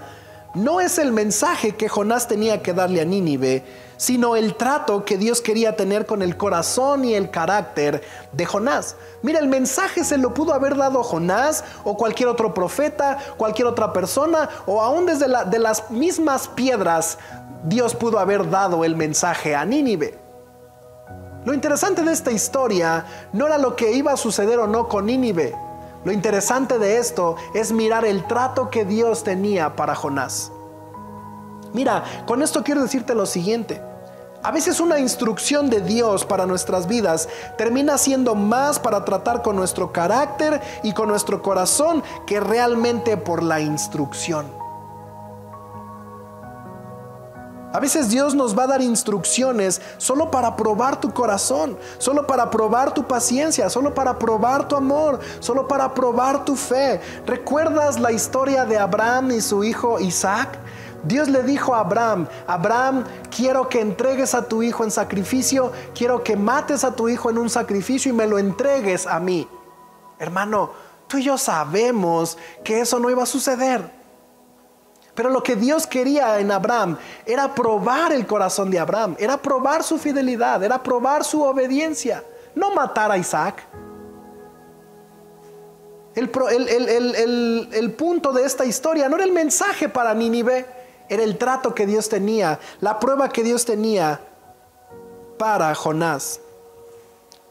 no es el mensaje que Jonás tenía que darle a Nínive, sino el trato que Dios quería tener con el corazón y el carácter de Jonás. Mira, el mensaje se lo pudo haber dado Jonás o cualquier otro profeta, cualquier otra persona, o aún desde de las mismas piedras Dios pudo haber dado el mensaje a Nínive. Lo interesante de esta historia no era lo que iba a suceder o no con Nínive. Lo interesante de esto es mirar el trato que Dios tenía para Jonás. Mira, con esto quiero decirte lo siguiente. A veces una instrucción de Dios para nuestras vidas termina siendo más para tratar con nuestro carácter y con nuestro corazón que realmente por la instrucción. A veces Dios nos va a dar instrucciones solo para probar tu corazón, solo para probar tu paciencia, solo para probar tu amor, solo para probar tu fe. ¿Recuerdas la historia de Abraham y su hijo Isaac? Dios le dijo a Abraham: Abraham, quiero que entregues a tu hijo en sacrificio, quiero que mates a tu hijo en un sacrificio y me lo entregues a mí. Hermano, tú y yo sabemos que eso no iba a suceder. Pero lo que Dios quería en Abraham era probar el corazón de Abraham, era probar su fidelidad, era probar su obediencia, no matar a Isaac. El punto de esta historia no era el mensaje para Nínive, era el trato que Dios tenía, la prueba que Dios tenía para Jonás.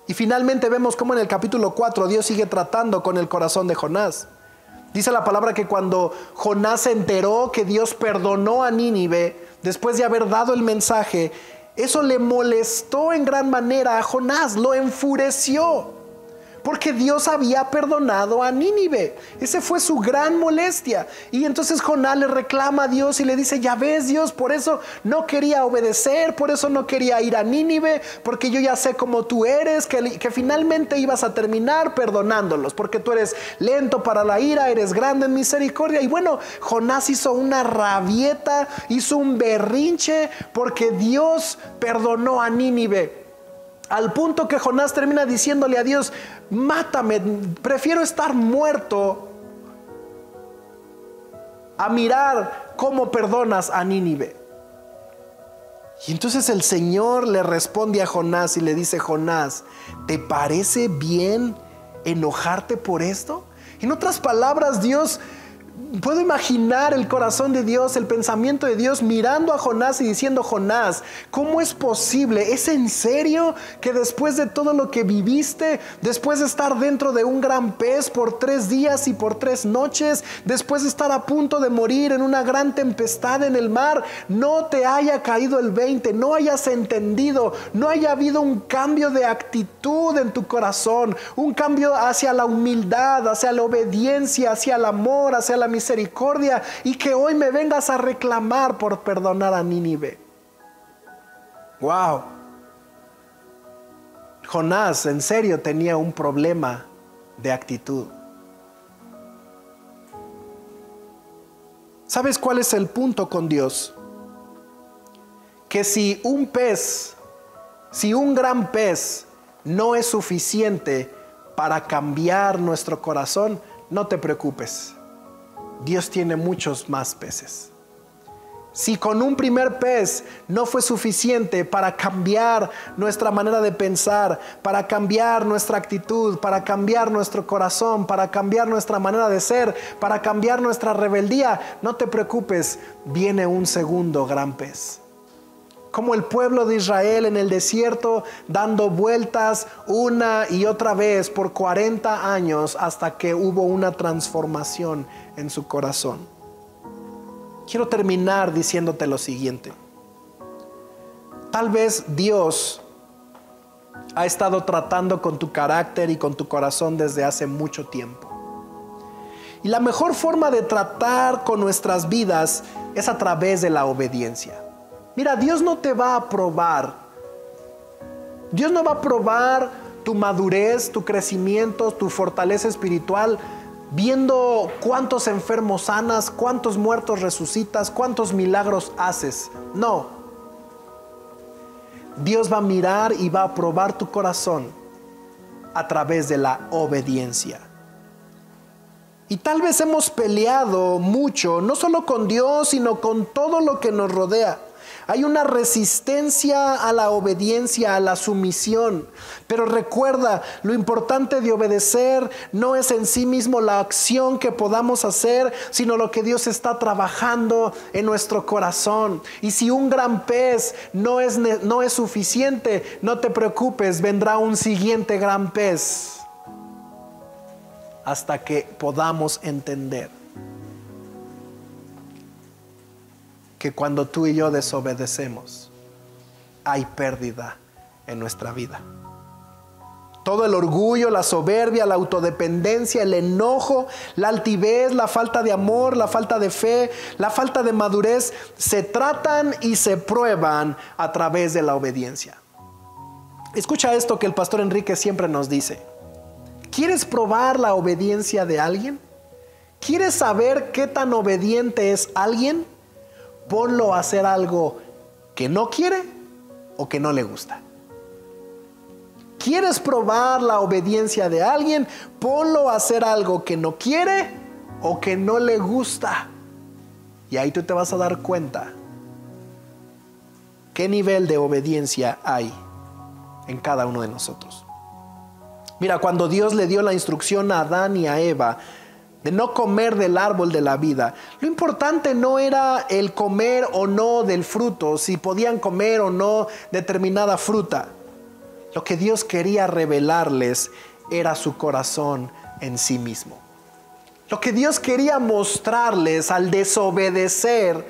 Y finalmente vemos cómo en el capítulo 4 Dios sigue tratando con el corazón de Jonás. Dice la palabra que cuando Jonás se enteró que Dios perdonó a Nínive, después de haber dado el mensaje, eso le molestó en gran manera a Jonás, lo enfureció. Porque Dios había perdonado a Nínive. Esa fue su gran molestia. Y entonces Jonás le reclama a Dios y le dice: ya ves, Dios, por eso no quería obedecer, por eso no quería ir a Nínive, porque yo ya sé cómo tú eres, que finalmente ibas a terminar perdonándolos, porque tú eres lento para la ira, eres grande en misericordia. Y bueno, Jonás hizo una rabieta, hizo un berrinche, porque Dios perdonó a Nínive. Al punto que Jonás termina diciéndole a Dios: mátame, prefiero estar muerto a mirar cómo perdonas a Nínive. Y entonces el Señor le responde a Jonás y le dice: Jonás, ¿te parece bien enojarte por esto? En otras palabras, Dios... Puedo imaginar el corazón de Dios, el pensamiento de Dios mirando a Jonás y diciendo: Jonás, ¿cómo es posible? ¿Es en serio que después de todo lo que viviste, después de estar dentro de un gran pez por 3 días y por 3 noches, después de estar a punto de morir en una gran tempestad en el mar, no te haya caído el 20, no hayas entendido, no haya habido un cambio de actitud en tu corazón, un cambio hacia la humildad, hacia la obediencia, hacia el amor, hacia la misericordia, y que hoy me vengas a reclamar por perdonar a Nínive? Wow. Jonás en serio tenía un problema de actitud. ¿Sabes cuál es el punto con Dios? Que si un gran pez no es suficiente para cambiar nuestro corazón, no te preocupes. Dios tiene muchos más peces. Si con un primer pez no fue suficiente para cambiar nuestra manera de pensar, para cambiar nuestra actitud, para cambiar nuestro corazón, para cambiar nuestra manera de ser, para cambiar nuestra rebeldía, no te preocupes, viene un segundo gran pez. Como el pueblo de Israel en el desierto, dando vueltas una y otra vez por 40 años hasta que hubo una transformación en su corazón. Quiero terminar diciéndote lo siguiente. Tal vez Dios ha estado tratando con tu carácter y con tu corazón desde hace mucho tiempo. Y la mejor forma de tratar con nuestras vidas es a través de la obediencia. Mira, Dios no te va a probar. Dios no va a probar tu madurez, tu crecimiento, tu fortaleza espiritual, viendo cuántos enfermos sanas, cuántos muertos resucitas, cuántos milagros haces. No. Dios va a mirar y va a probar tu corazón a través de la obediencia. Y tal vez hemos peleado mucho, no solo con Dios, sino con todo lo que nos rodea. Hay una resistencia a la obediencia, a la sumisión. Pero recuerda, lo importante de obedecer no es en sí mismo la acción que podamos hacer, sino lo que Dios está trabajando en nuestro corazón. Y si un gran pez no es suficiente, no te preocupes, vendrá un siguiente gran pez. Hasta que podamos entender que cuando tú y yo desobedecemos, hay pérdida en nuestra vida. Todo el orgullo, la soberbia, la autodependencia, el enojo, la altivez, la falta de amor, la falta de fe, la falta de madurez, se tratan y se prueban a través de la obediencia. Escucha esto que el pastor Enrique siempre nos dice. ¿Quieres probar la obediencia de alguien? ¿Quieres saber qué tan obediente es alguien? Ponlo a hacer algo que no quiere o que no le gusta. ¿Quieres probar la obediencia de alguien? Ponlo a hacer algo que no quiere o que no le gusta. Y ahí tú te vas a dar cuenta qué nivel de obediencia hay en cada uno de nosotros. Mira, cuando Dios le dio la instrucción a Adán y a Eva de no comer del árbol de la vida, lo importante no era el comer o no del fruto, si podían comer o no determinada fruta. Lo que Dios quería revelarles era su corazón en sí mismo. Lo que Dios quería mostrarles al desobedecer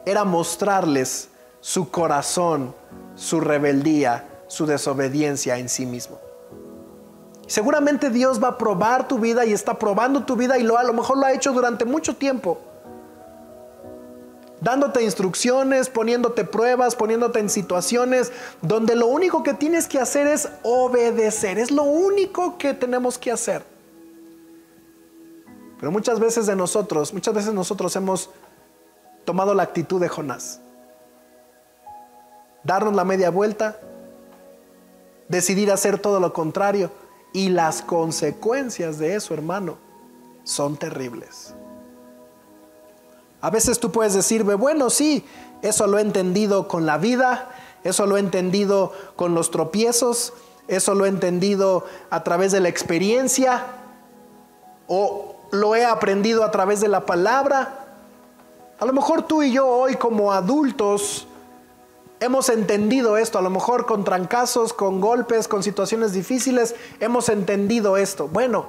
era mostrarles su corazón, su rebeldía, su desobediencia en sí mismo. Seguramente Dios va a probar tu vida y está probando tu vida y a lo mejor lo ha hecho durante mucho tiempo. Dándote instrucciones, poniéndote pruebas, poniéndote en situaciones donde lo único que tienes que hacer es obedecer. Es lo único que tenemos que hacer. Pero muchas veces nosotros hemos tomado la actitud de Jonás. Darnos la media vuelta, decidir hacer todo lo contrario. Y las consecuencias de eso, hermano, son terribles. A veces tú puedes decirme, bueno, sí, eso lo he entendido con la vida, eso lo he entendido con los tropiezos, eso lo he entendido a través de la experiencia, o lo he aprendido a través de la palabra. A lo mejor tú y yo hoy como adultos hemos entendido esto, a lo mejor con trancazos, con golpes, con situaciones difíciles, hemos entendido esto. Bueno,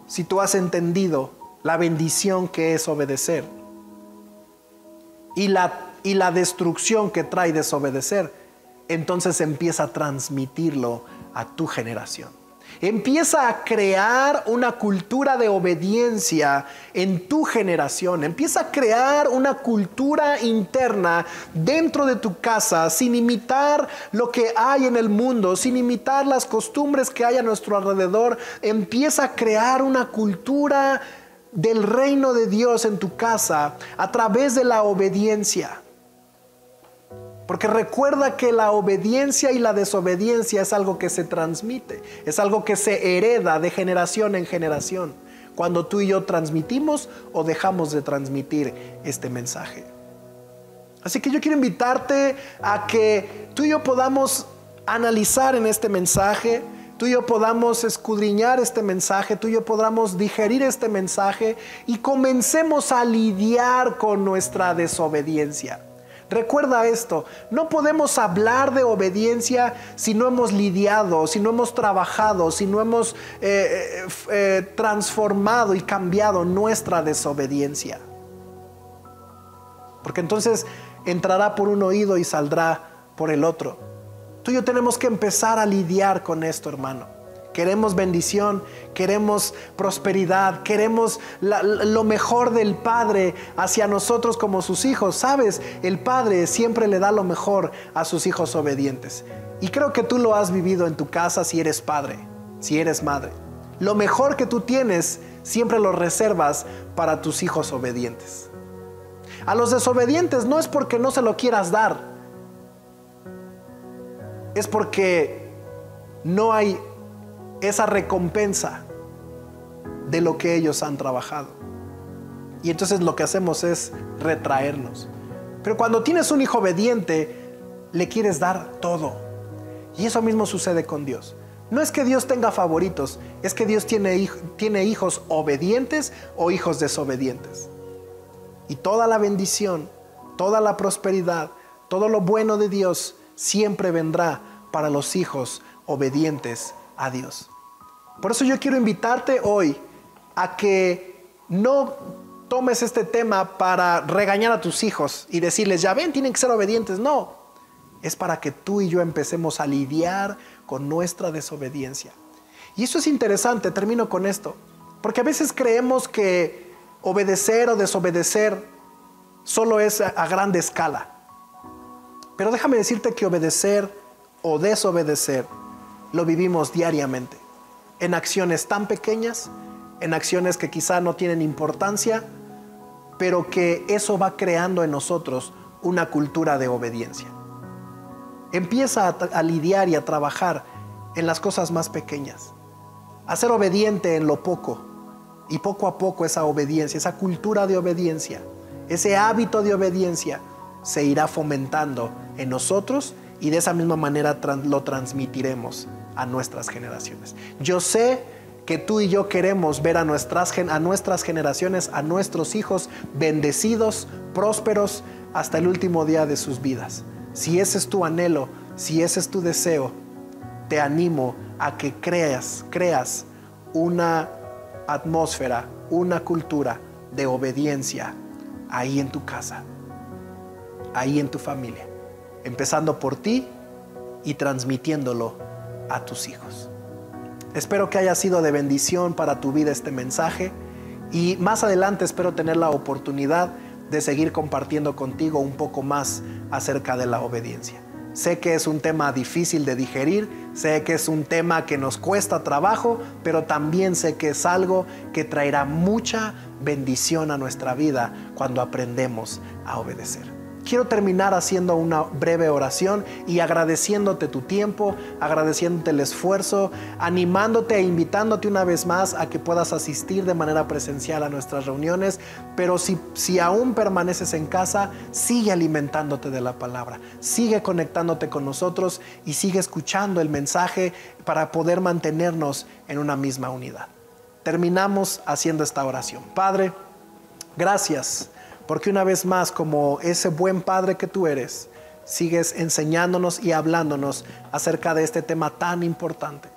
si tú has entendido la bendición que es obedecer y la destrucción que trae desobedecer, entonces empieza a transmitirlo a tu generación. Empieza a crear una cultura de obediencia en tu generación. Empieza a crear una cultura interna dentro de tu casa, sin imitar lo que hay en el mundo, sin imitar las costumbres que hay a nuestro alrededor. Empieza a crear una cultura del reino de Dios en tu casa a través de la obediencia. Porque recuerda que la obediencia y la desobediencia es algo que se transmite, es algo que se hereda de generación en generación, cuando tú y yo transmitimos o dejamos de transmitir este mensaje. Así que yo quiero invitarte a que tú y yo podamos analizar en este mensaje, tú y yo podamos escudriñar este mensaje, tú y yo podamos digerir este mensaje y comencemos a lidiar con nuestra desobediencia. Recuerda esto, no podemos hablar de obediencia si no hemos lidiado, si no hemos trabajado, si no hemos transformado y cambiado nuestra desobediencia. Porque entonces entrará por un oído y saldrá por el otro. Tú y yo tenemos que empezar a lidiar con esto, hermano. Queremos bendición, queremos prosperidad, queremos lo mejor del Padre hacia nosotros como sus hijos. ¿Sabes? El Padre siempre le da lo mejor a sus hijos obedientes. Y creo que tú lo has vivido en tu casa si eres padre, si eres madre. Lo mejor que tú tienes siempre lo reservas para tus hijos obedientes. A los desobedientes no es porque no se lo quieras dar, es porque no hay esa recompensa de lo que ellos han trabajado. Y entonces lo que hacemos es retraernos. Pero cuando tienes un hijo obediente, le quieres dar todo. Y eso mismo sucede con Dios. No es que Dios tenga favoritos, es que Dios tiene hijos obedientes o hijos desobedientes. Y toda la bendición, toda la prosperidad, todo lo bueno de Dios siempre vendrá para los hijos obedientes a Dios. Por eso yo quiero invitarte hoy a que no tomes este tema para regañar a tus hijos y decirles, ya ven, tienen que ser obedientes. No, es para que tú y yo empecemos a lidiar con nuestra desobediencia. Y eso es interesante, termino con esto, porque a veces creemos que obedecer o desobedecer solo es a grande escala. Pero déjame decirte que obedecer o desobedecer lo vivimos diariamente, en acciones tan pequeñas, en acciones que quizá no tienen importancia, pero que eso va creando en nosotros una cultura de obediencia. Empieza a lidiar y a trabajar en las cosas más pequeñas, a ser obediente en lo poco, y poco a poco esa obediencia, esa cultura de obediencia, ese hábito de obediencia se irá fomentando en nosotros y de esa misma manera lo transmitiremos a nuestras generaciones. Yo sé que tú y yo queremos ver a nuestras generaciones, a nuestros hijos bendecidos, prósperos hasta el último día de sus vidas. Si ese es tu anhelo, si ese es tu deseo, te animo a que creas una atmósfera, una cultura de obediencia ahí en tu casa, ahí en tu familia, empezando por ti y transmitiéndolo a tus hijos. Espero que haya sido de bendición para tu vida este mensaje y más adelante espero tener la oportunidad de seguir compartiendo contigo un poco más acerca de la obediencia. Sé que es un tema difícil de digerir, sé que es un tema que nos cuesta trabajo, pero también sé que es algo que traerá mucha bendición a nuestra vida cuando aprendemos a obedecer. Quiero terminar haciendo una breve oración y agradeciéndote tu tiempo, agradeciéndote el esfuerzo, animándote e invitándote una vez más a que puedas asistir de manera presencial a nuestras reuniones. Pero si aún permaneces en casa, sigue alimentándote de la palabra, sigue conectándote con nosotros y sigue escuchando el mensaje para poder mantenernos en una misma unidad. Terminamos haciendo esta oración. Padre, gracias, porque una vez más, como ese buen Padre que tú eres, sigues enseñándonos y hablándonos acerca de este tema tan importante.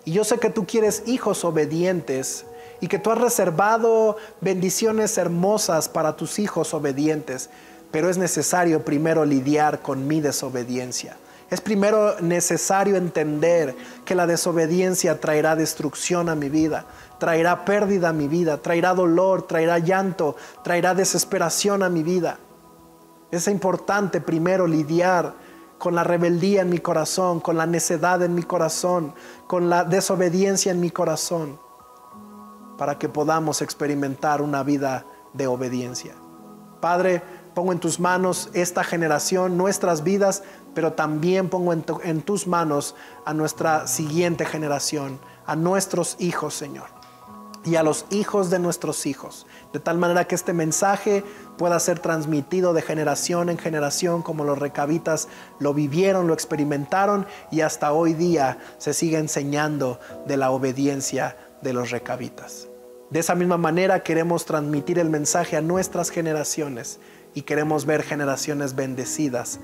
Y yo sé que tú quieres hijos obedientes y que tú has reservado bendiciones hermosas para tus hijos obedientes, pero es necesario primero lidiar con mi desobediencia. Es primero necesario entender que la desobediencia traerá destrucción a mi vida, traerá pérdida a mi vida, traerá dolor, traerá llanto, traerá desesperación a mi vida. Es importante primero lidiar con la rebeldía en mi corazón, con la necedad en mi corazón, con la desobediencia en mi corazón. para que podamos experimentar una vida de obediencia. Padre, pongo en tus manos esta generación, nuestras vidas, pero también pongo en tus manos a nuestra siguiente generación, a nuestros hijos, Señor, y a los hijos de nuestros hijos, de tal manera que este mensaje pueda ser transmitido de generación en generación, como los recabitas lo vivieron, lo experimentaron, y hasta hoy día se sigue enseñando de la obediencia de los recabitas. De esa misma manera queremos transmitir el mensaje a nuestras generaciones y queremos ver generaciones bendecidas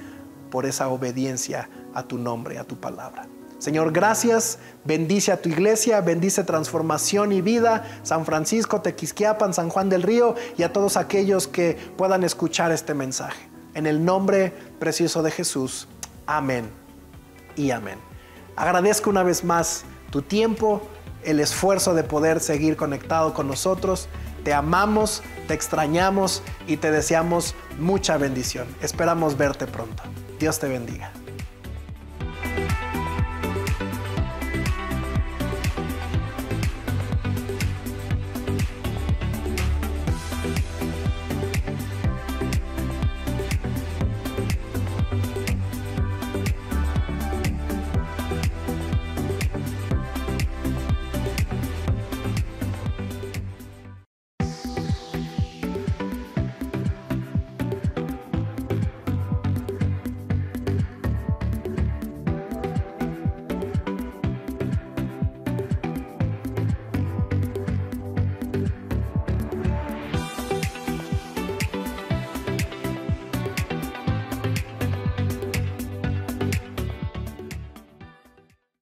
por esa obediencia a tu nombre, a tu palabra. Señor, gracias. Bendice a tu iglesia, bendice Transformación y Vida, San Francisco, Tequisquiapan, San Juan del Río y a todos aquellos que puedan escuchar este mensaje. En el nombre precioso de Jesús. Amén y amén. Agradezco una vez más tu tiempo, el esfuerzo de poder seguir conectado con nosotros. Te amamos, te extrañamos y te deseamos mucha bendición. Esperamos verte pronto. Dios te bendiga.